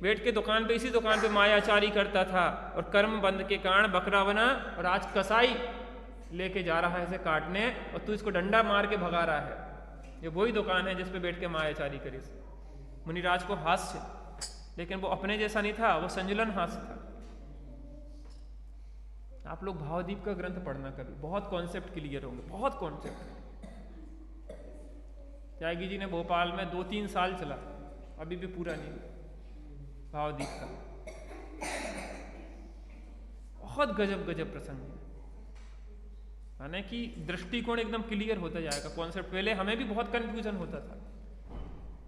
बैठ के दुकान पे, इसी दुकान पे मायाचारी करता था और कर्म बंद के कारण बकरा बना, और आज कसाई लेके जा रहा है इसे काटने और तू इसको डंडा मार के भगा रहा है। ये वही दुकान है जिसपे बैठ के मायाचारी करी। मुनिराज को हास्य, लेकिन वो अपने जैसा नहीं था, वो संजुलन हास्य था। आप लोग भावदीप का ग्रंथ पढ़ना कभी, बहुत कॉन्सेप्ट क्लियर होंगे, बहुत कॉन्सेप्ट। त्यागी जी ने भोपाल में 2-3 साल चला, अभी भी पूरा नहीं भावदीप का। बहुत गजब गजब प्रसंग है, माने कि दृष्टिकोण एकदम क्लियर होता जाएगा कॉन्सेप्ट। पहले हमें भी बहुत कंफ्यूजन होता था।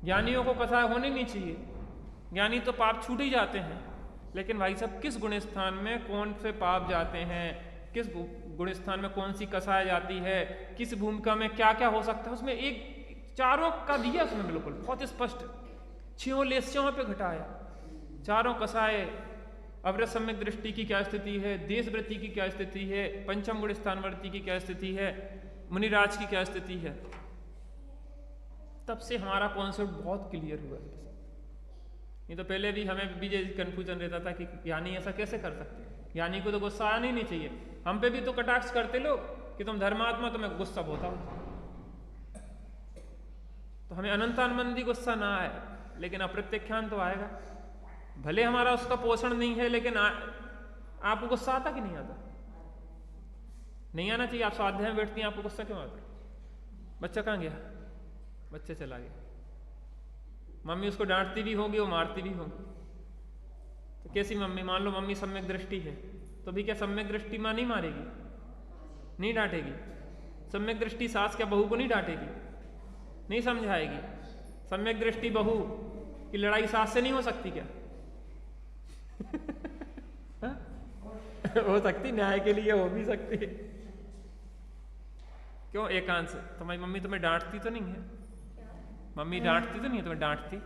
ज्ञानियों को कथा होनी नहीं चाहिए, ज्ञानी तो पाप छूट ही जाते हैं, लेकिन भाई साहब किस गुण स्थान में कौन से पाप जाते हैं, किस गुण स्थान में कौन सी कसाई जाती है, किस भूमिका में क्या क्या हो सकता है, उसमें एक चारों का दिया उसमें बिल्कुल बहुत स्पष्ट। 6 लेस्यों पे घटाया, चारों कसाए, अवरत सम्यक दृष्टि की क्या स्थिति है, देश वृत्ति की क्या स्थिति है, पंचम गुण स्थान वृत्ति की क्या स्थिति है, मुनिराज की क्या स्थिति है। तब से हमारा कॉन्सेप्ट बहुत क्लियर हुआ है। नहीं तो पहले भी हमें भी कंफ्यूजन रहता था कि ज्ञानी ऐसा कैसे कर सकते हैं, ज्ञानी को तो गुस्सा आना ही नहीं चाहिए। हम पे भी तो कटाक्ष करते लोग कि तुम धर्मात्मा, तुम्हें गुस्सा होता हो। तो हमें अनंतानंदी गुस्सा ना आए, लेकिन अप्रत्यख्यान तो आएगा। भले हमारा उसका पोषण नहीं है, लेकिन आपको गुस्सा आता कि नहीं आता? नहीं आना चाहिए। आप स्वाध्याय में बैठती हैं, आपको गुस्सा क्यों आता? बच्चा कहाँ गया? बच्चा चला गया। मम्मी उसको डांटती भी होगी, वो मारती भी होगी। तो कैसी मम्मी? मान लो मम्मी सम्यक दृष्टि है, तो भी क्या सम्यक दृष्टि माँ नहीं मारेगी, नहीं डांटेगी? सम्यक दृष्टि सास क्या बहू को नहीं डांटेगी, नहीं समझाएगी? सम्यक दृष्टि बहू की लड़ाई सास से नहीं हो सकती क्या? हो सकती, न्याय के लिए हो भी सकती है। क्यों? एकांश। तुम्हारी मम्मी तुम्हें डांटती तो नहीं है? मम्मी डांटती तो नहीं है तुम्हें? डांटती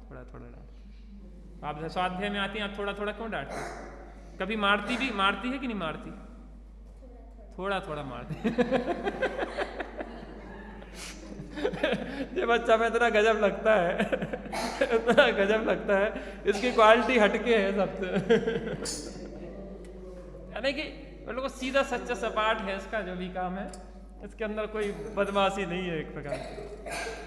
थोड़ा थोड़ा डांटती। आप स्वाध्याय में आती हैं, आप थोड़ा थोड़ा क्यों डांटती? कभी मारती है कि नहीं मारती? थोड़ा थोड़ा मारती। ये बच्चा में इतना गजब लगता है, इतना गजब लगता है, इसकी क्वालिटी हटके है सबसे। यानी कि लोगों को सीधा सच्चा सपाट है इसका जो भी काम है, इसके अंदर कोई बदमाशी नहीं है। एक प्रकार की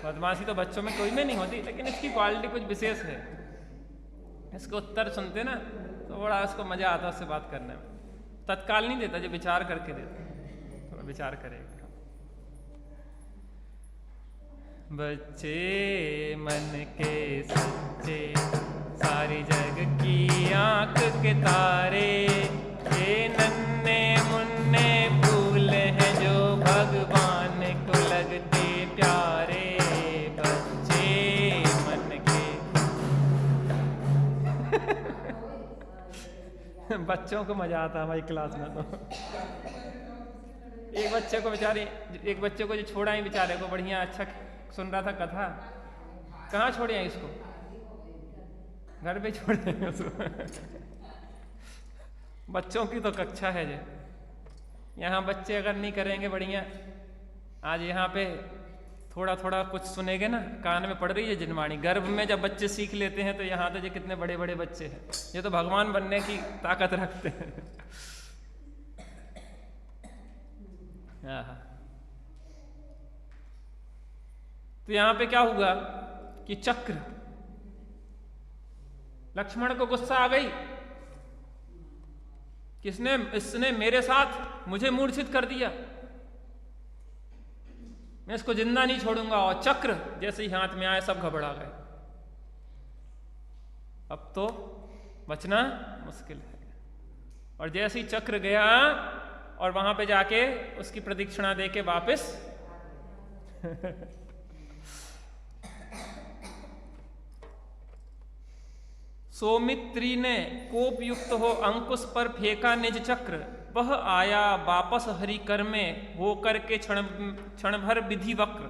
बदमाशी तो बच्चों में कोई में नहीं होती, लेकिन इसकी क्वालिटी कुछ विशेष है। इसके उत्तर सुनते ना तो बड़ा उसको मजा आता है उससे बात करने में। तत्काल नहीं देता, जो विचार करके देता, थोड़ा विचार करेगा। बच्चे मन के सच्चे, सारी जग की आंख के तारे, ये नन्हे मुन्ने फूल हैं जो भगवान को लगते प्यारे। बच्चे मन बच्चों को मजा आता हमारी क्लास में। तो एक बच्चे को जो छोड़ा ही बेचारे को, बढ़िया अच्छा सुन रहा था कथा, कहाँ छोड़े हैं इसको, घर पे छोड़े हैं उसको। बच्चों की तो कक्षा है जे, यहाँ बच्चे अगर नहीं करेंगे बढ़िया, आज यहाँ पे थोड़ा थोड़ा कुछ सुनेंगे ना, कान में पड़ रही है जिनवाणी। गर्भ में जब बच्चे सीख लेते हैं तो यहाँ तो ये कितने बड़े बड़े बच्चे हैं, ये तो भगवान बनने की ताकत रखते हैं। तो यहाँ पे क्या हुआ कि चक्र, लक्ष्मण को गुस्सा आ गई, इसने मेरे साथ मुझे मूर्छित कर दिया, मैं इसको जिंदा नहीं छोड़ूंगा। और चक्र जैसे ही हाथ में आए सब घबरा गए, अब तो बचना मुश्किल है। और जैसे ही चक्र गया और वहां पे जाके उसकी प्रदक्षिणा देके वापस सौमित्री ने कोप युक्त हो अंकुश पर फेंका निज चक्र, वह आया वापस हरि कर में हो करके क्षण भर विधि वक्र।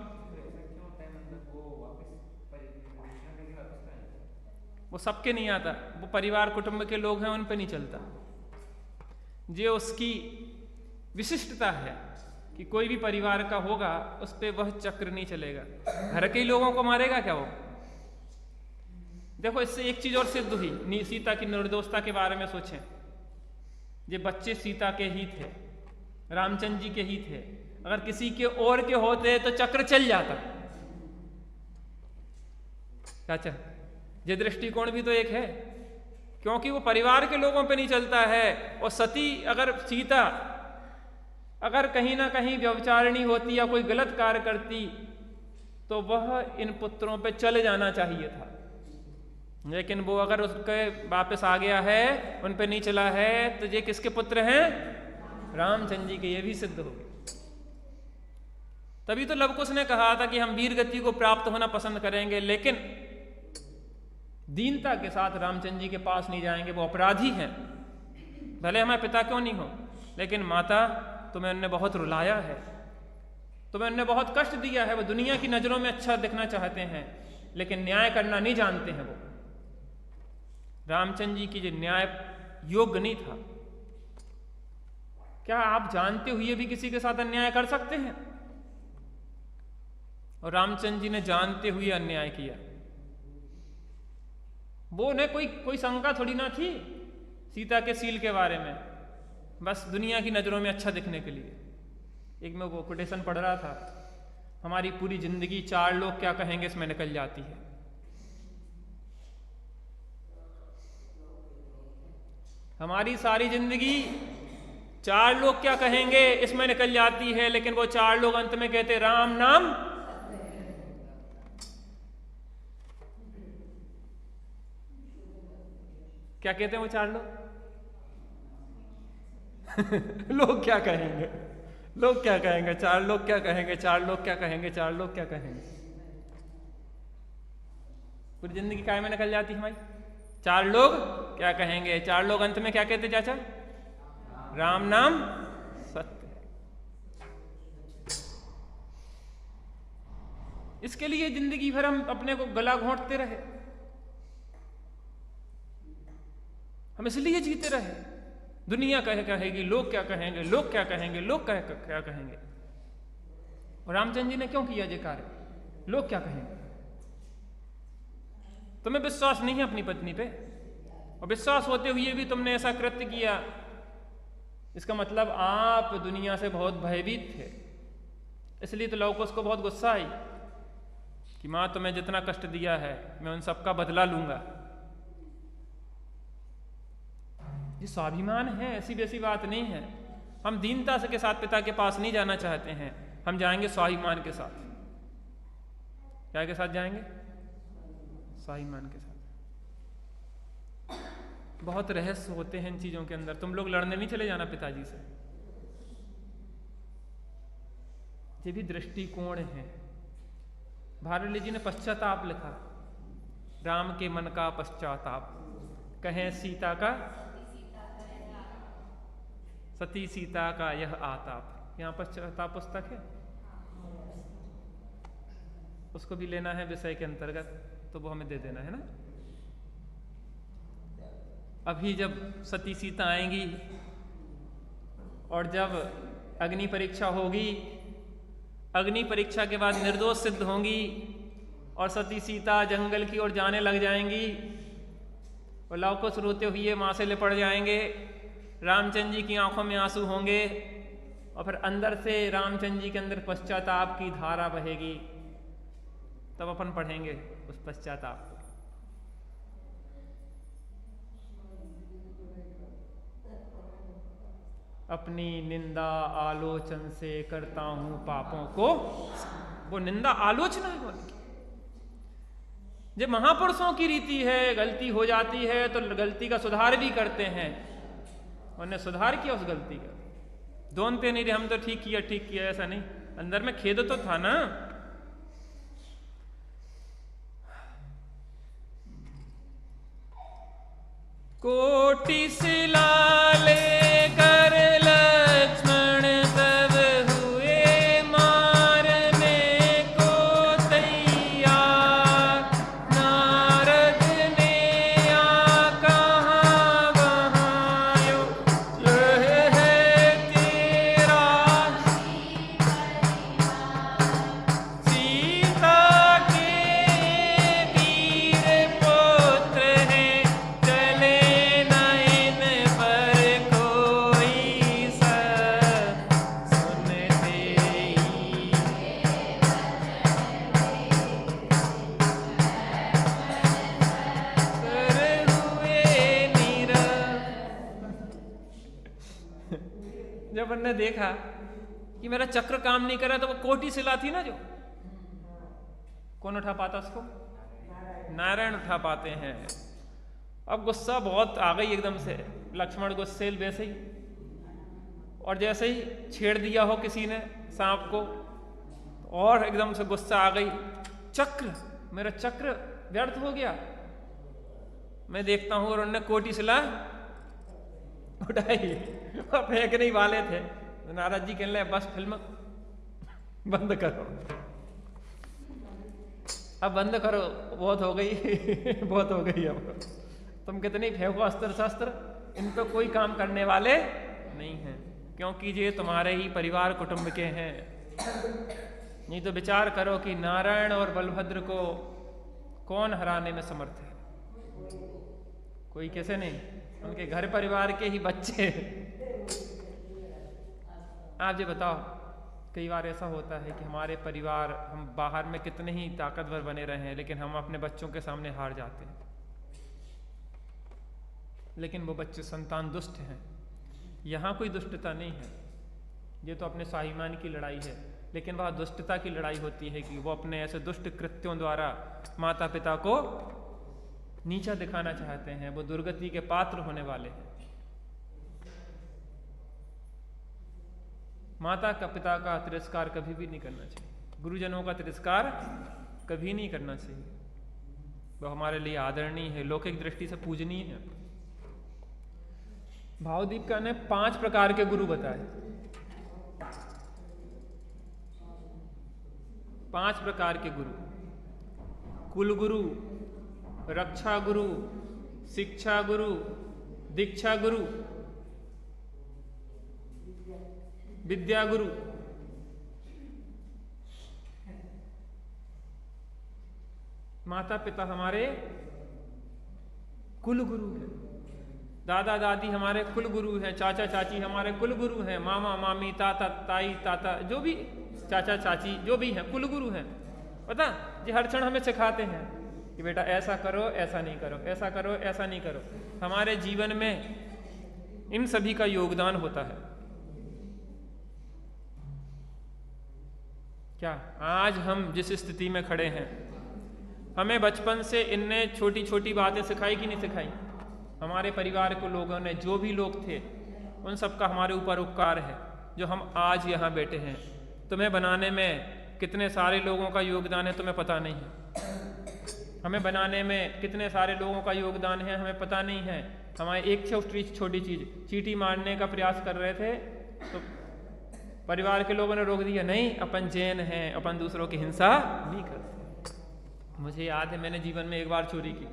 वो सबके नहीं आता, वो परिवार कुटुंब के लोग हैं उन पे नहीं चलता। ये उसकी विशिष्टता है कि कोई भी परिवार का होगा उस पे वह चक्र नहीं चलेगा। घर के ही लोगों को मारेगा क्या वो? देखो इससे एक चीज और सिद्ध हुई, सीता की निर्दोषता के बारे में सोचें। ये बच्चे सीता के ही थे, रामचंद्र जी के ही थे, अगर किसी के और के होते तो चक्र चल जाता। अच्छा, ये दृष्टिकोण भी तो एक है, क्योंकि वो परिवार के लोगों पे नहीं चलता है। और सती अगर सीता अगर कहीं ना कहीं व्यभिचारिणी होती या कोई गलत कार्य करती तो वह इन पुत्रों पे चले जाना चाहिए था, लेकिन वो अगर उसके वापस आ गया है, उन पे नहीं चला है, तो ये किसके पुत्र हैं? रामचंद्र जी के। ये भी सिद्ध हो गए। तभी तो लवकुश ने कहा था कि हम वीर गति को प्राप्त होना पसंद करेंगे, लेकिन दीनता के साथ रामचंद्र जी के पास नहीं जाएंगे, वो अपराधी हैं। भले हमारे पिता क्यों नहीं हो, लेकिन माता तुम्हें उन्होंने बहुत रुलाया है, तुम्हें उन्होंने बहुत कष्ट दिया है। वो दुनिया की नजरों में अच्छा दिखना चाहते हैं, लेकिन न्याय करना नहीं जानते हैं। वो रामचंद्र जी की जो न्याय योग्य नहीं था। क्या आप जानते हुए भी किसी के साथ अन्याय कर सकते हैं? और रामचंद्र जी ने जानते हुए अन्याय किया। वो ने कोई शंका थोड़ी ना थी सीता के सील के बारे में, बस दुनिया की नजरों में अच्छा दिखने के लिए। एक मैं वो कोटेशन पढ़ रहा था, हमारी पूरी जिंदगी 4 लोग क्या कहेंगे इसमें निकल जाती है। हमारी सारी जिंदगी 4 लोग क्या कहेंगे इसमें निकल जाती है, लेकिन वो 4 लोग अंत में कहते राम नाम। क्या कहते हैं वो 4 लोग? लोग क्या कहेंगे, लोग क्या कहेंगे, 4 लोग क्या कहेंगे, 4 लोग क्या कहेंगे, 4 लोग क्या कहेंगे। पूरी जिंदगी काय में निकल जाती हमारी, 4 लोग क्या कहेंगे। 4 लोग अंत में क्या कहते चाचा? राम नाम सत्य। इसके लिए जिंदगी भर हम अपने को गला घोंटते रहे, हम इसलिए जीते रहे। दुनिया कहेगी, लोग क्या कहेंगे, लोग क्या कहेंगे, लोग क्या कहेंगे। और रामचंद्र जी ने क्यों किया ये कार्य? लोग क्या कहेंगे। तुम्हें विश्वास नहीं है अपनी पत्नी पे, और विश्वास होते हुए भी तुमने ऐसा कृत्य किया, इसका मतलब आप दुनिया से बहुत भयभीत थे। इसलिए तो लवकुश को बहुत गुस्सा आई कि मां तुम्हें जितना कष्ट दिया है मैं उन सबका बदला लूंगा। ये स्वाभिमान है, ऐसी वैसी बात नहीं है। हम दीनता के साथ पिता के पास नहीं जाना चाहते हैं, हम जाएंगे स्वाभिमान के साथ। क्या के साथ जाएंगे? स्वाभिमान के साथ। बहुत रहस्य होते हैं इन चीजों के अंदर। तुम लोग लड़ने नहीं चले जाना पिताजी से। ये भी दृष्टिकोण है। भारत जी ने पश्चाताप लिखा, राम के मन का पश्चाताप, कहें सीता का सती सीता का यह आताप। यहाँ पर चौथा पुस्तक है, उसको भी लेना है विषय के अंतर्गत, तो वो हमें दे देना है ना। अभी जब सती सीता आएंगी और जब अग्नि परीक्षा होगी, अग्नि परीक्षा के बाद निर्दोष सिद्ध होंगी और सती सीता जंगल की ओर जाने लग जाएंगी और लव कुश रोते हुए माँ से लिपट जाएंगे। रामचंद्र जी की आंखों में आंसू होंगे और फिर अंदर से रामचंद्र जी के अंदर पश्चाताप की धारा बहेगी। तब अपन पढ़ेंगे उस पश्चाताप को। अपनी निंदा आलोचन से करता हूं पापों को। वो निंदा आलोचना है उनकी। जब महापुरुषों की रीति है, गलती हो जाती है तो गलती का सुधार भी करते हैं। उन्होंने सुधार किया उस गलती का, दोनते नहीं रहे हम तो ठीक किया, ऐसा नहीं, अंदर में खेद तो था ना। कोटि सिलाले कर लक्ष्मण तब हुए मारने को तैयार। नारद ने कहा वहाँ यह है तेरा सीता के वीर पुत्र हैं, चले जब उन्होंने देखा कि मेरा चक्र काम नहीं कर रहा, तो वो कोटि शिला थी ना, जो कौन उठा पाता उसको? नारायण उठा पाते हैं। अब गुस्सा बहुत आ गई एकदम से, लक्ष्मण गुस्सेल वैसे ही, और जैसे ही छेड़ दिया हो किसी ने सांप को, और एकदम से गुस्सा आ गई। चक्र, मेरा चक्र व्यर्थ हो गया, मैं देखता हूं। और उन्होंने कोटि शिला उठाई और फेंकने वाले थे। नारद जी कहने लगे बस फिल्म बंद करो, अब बंद करो, बहुत हो गई बहुत हो गई। अब तुम कितनी फेंको अस्त्र शस्त्र, इन पे कोई काम करने वाले नहीं हैं, क्योंकि ये तुम्हारे ही परिवार कुटुंब के हैं। नहीं तो विचार करो कि नारायण और बलभद्र को कौन हराने में समर्थ है? कोई कैसे नहीं, उनके घर परिवार के ही बच्चे। आप ये बताओ, कई बार ऐसा होता है कि हमारे परिवार, हम बाहर में कितने ही ताकतवर बने रहे हैं, लेकिन हम अपने बच्चों के सामने हार जाते हैं। लेकिन वो बच्चे संतान दुष्ट हैं। यहाँ कोई दुष्टता नहीं है, ये तो अपने स्वाभिमान की लड़ाई है। लेकिन वह दुष्टता की लड़ाई होती है कि वो अपने ऐसे दुष्ट कृत्यों द्वारा माता पिता को नीचा दिखाना चाहते हैं, वो दुर्गति के पात्र होने वाले हैं। माता का पिता का तिरस्कार कभी भी नहीं करना चाहिए, गुरुजनों का तिरस्कार कभी नहीं करना चाहिए। वो हमारे लिए आदरणीय है, लौकिक दृष्टि से पूजनीय है। भावदीपिका ने 5 प्रकार के गुरु बताए। 5 प्रकार के गुरु: कुल गुरु, रक्षा गुरु, शिक्षा गुरु, दीक्षा गुरु, विद्या गुरु। माता पिता हमारे कुल गुरु हैं, दादा दादी हमारे कुल गुरु हैं, चाचा चाची हमारे कुल गुरु हैं, मामा मामी ताता ताई ताता जो भी चाचा चाची जो भी हैं कुल गुरु हैं। पता जी, हर क्षण हमें सिखाते हैं कि बेटा ऐसा करो, ऐसा नहीं करो, ऐसा करो, ऐसा नहीं करो। हमारे जीवन में इन सभी का योगदान होता है। क्या आज हम जिस स्थिति में खड़े हैं, हमें बचपन से इनने छोटी छोटी बातें सिखाई कि नहीं सिखाई? हमारे परिवार के लोगों ने, जो भी लोग थे, उन सब का हमारे ऊपर उपकार है जो हम आज यहाँ बैठे हैं। तुम्हें बनाने में कितने सारे लोगों का योगदान है तुम्हें पता नहीं है। हमें बनाने में कितने सारे लोगों का योगदान है हमें पता नहीं है। हमारे एक छोटी चीज चींटी मारने का प्रयास कर रहे थे तो परिवार के लोगों ने रोक दिया, नहीं अपन जैन हैं, अपन दूसरों की हिंसा नहीं करते। मुझे याद है मैंने जीवन में एक बार चोरी की।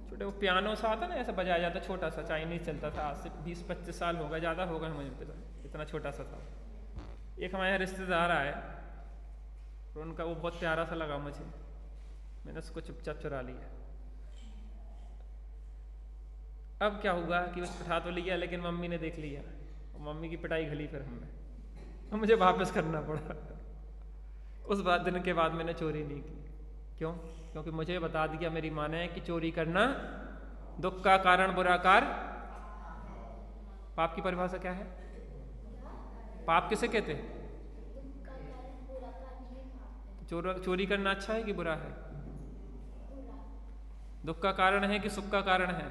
छोटे वो पियानो सा आता ना, ऐसा बजाया जाता, छोटा सा चाइनीज चलता था, आज से 20-25 साल होगा, ज़्यादा होगा मुझे पता, इतना छोटा सा था। एक हमारे यहाँ रिश्तेदार आए और उनका वो बहुत प्यारा सा लगा मुझे, मैंने उसको चुपचाप चुरा लिया। अब क्या हुआ कि उस उठा तो लिया लेकिन मम्मी ने देख लिया, मम्मी की पिटाई घली फिर हमने, तो मुझे वापस करना पड़ा। उस दिन के बाद मैंने चोरी नहीं की। क्यों? क्योंकि मुझे बता दिया मेरी माँ ने कि चोरी करना दुख का कारण, बुरा कार। पाप की परिभाषा क्या है? पाप किसे कहते हैं? चोरी करना अच्छा है कि बुरा है? दुख का कारण है कि सुख का कारण है?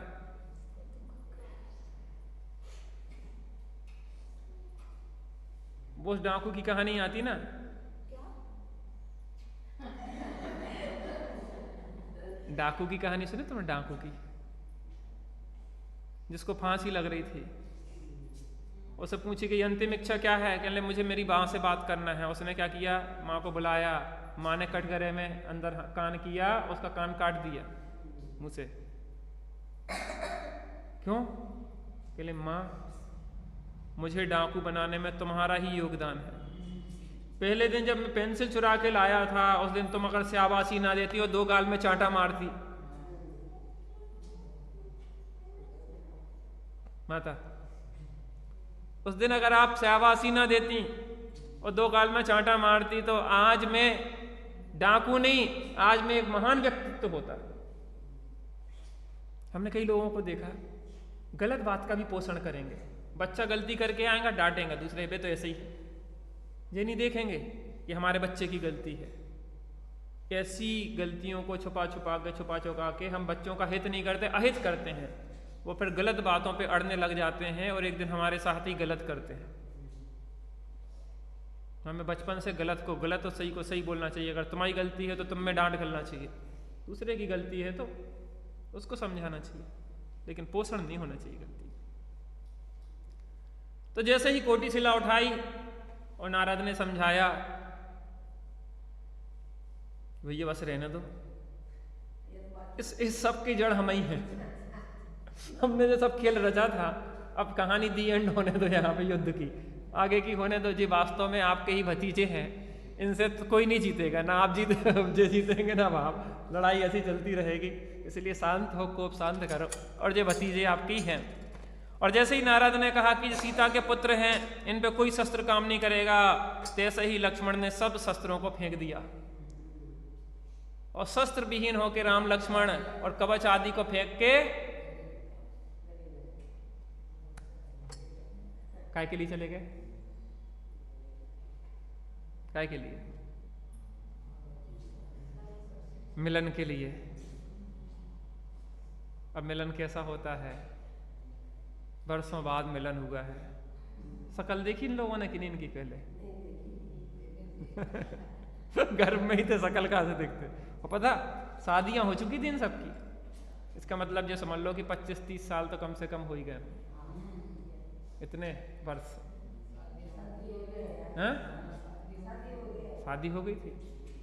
वो डाकू की कहानी आती ना, डाकू की कहानी सुने तुमने? डाकू की, जिसको फांसी लग रही थी, उसे पूछी कि अंतिम इच्छा क्या है? कहने मुझे मेरी माँ से बात करना है। उसने क्या किया? माँ को बुलाया, माँ ने कटघरे में अंदर कान किया, उसका कान काट दिया मुँह से। क्यों? कहले माँ मुझे डाकू बनाने में तुम्हारा ही योगदान है। पहले दिन जब मैं पेंसिल चुरा के लाया था, उस दिन तुम अगर शाबाशी ना देती और 2 गाल में चांटा मारती। माता, उस दिन अगर आप शाबाशी ना देती और 2 गाल में चांटा मारती तो आज मैं डाकू नहीं, आज मैं एक महान व्यक्तित्व होता। हमने कई लोगों को देखा गलत बात का भी पोषण करेंगे। बच्चा गलती करके आएगा, डांटेंगे दूसरे पे, तो ऐसे ही ये नहीं देखेंगे कि हमारे बच्चे की गलती है। ऐसी गलतियों को छुपा छुपा के हम बच्चों का हित नहीं करते, अहित करते हैं। वो फिर गलत बातों पे अड़ने लग जाते हैं और एक दिन हमारे साथ ही गलत करते हैं। हमें बचपन से गलत और सही को सही बोलना चाहिए। अगर तुम्हारी गलती है तो तुम में डांट करना चाहिए, दूसरे की गलती है तो उसको समझाना चाहिए, लेकिन पोषण नहीं होना चाहिए गलती। तो जैसे ही कोटिशिला उठाई और नारद ने समझाया, भैया बस रहने दो, इस सब की जड़ हम ही हैं। हमने जो सब खेल रचा था, अब कहानी दी एंड होने दो, यहाँ पे युद्ध की आगे की होने दो जी। वास्तव में आपके ही भतीजे हैं, इनसे तो कोई नहीं जीतेगा, ना आप जीतेंगे ना आप, लड़ाई ऐसी चलती रहेगी। इसलिए शांत हो, कोप शांत करो, और ये भतीजे आपके ही हैं। और जैसे ही नारद ने कहा कि सीता के पुत्र हैं, इन पे कोई शस्त्र काम नहीं करेगा, तैसे ही लक्ष्मण ने सब शस्त्रों को फेंक दिया और शस्त्र विहीन होकर राम लक्ष्मण और कवच आदि को फेंक के काय के लिए चले गए? काय के लिए? मिलन के लिए। अब मिलन कैसा होता है? वर्षों बाद मिलन हुआ है। शकल देखी इन लोगों ने कि नहीं इनकी? पहले गर्भ में ही थे, शकल कहां से दिखते? और पता शादियां हो चुकी थी इन सबकी। इसका मतलब जो समझ लो कि 25-30 साल तो कम से कम हो ही गए, इतने वर्ष। हैं? शादी हो गई थी,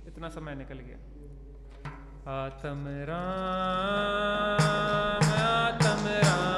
इतना समय निकल गया। आत्म राम आत्म राम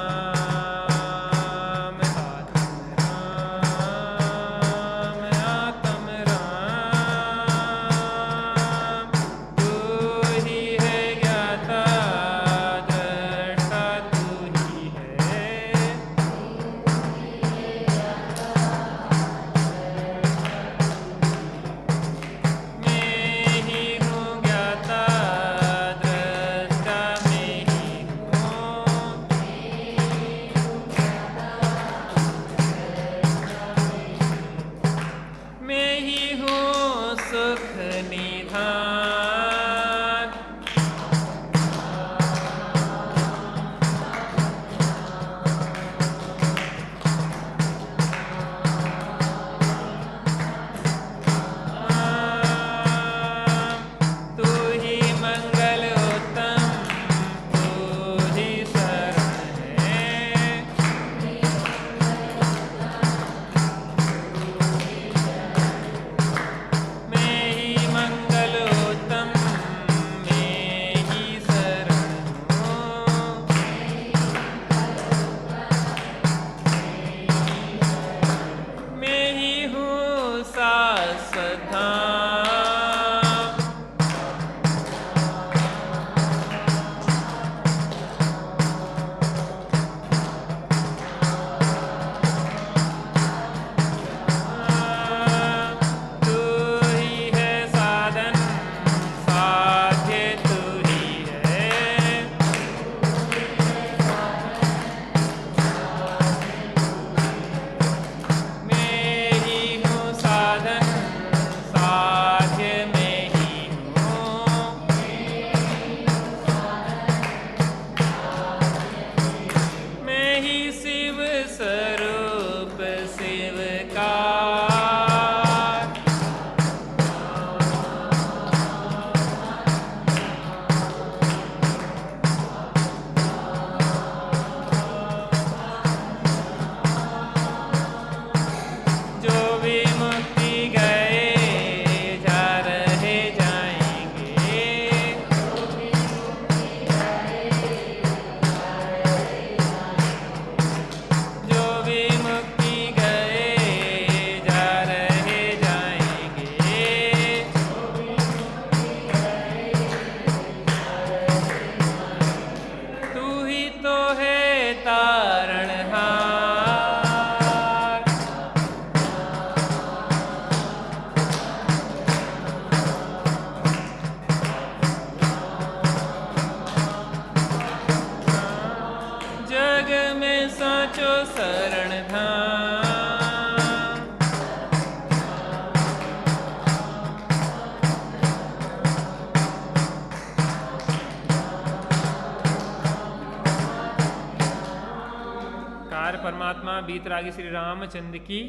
वीतरागी श्री रामचंद्र की,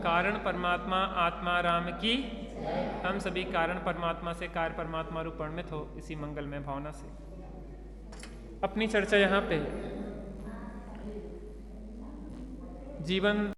कारण परमात्मा आत्मा राम की, हम सभी कारण परमात्मा से कार्य परमात्मा रूप परिणित हो इसी मंगलमय भावना से। अपनी चर्चा यहाँ पे जीवन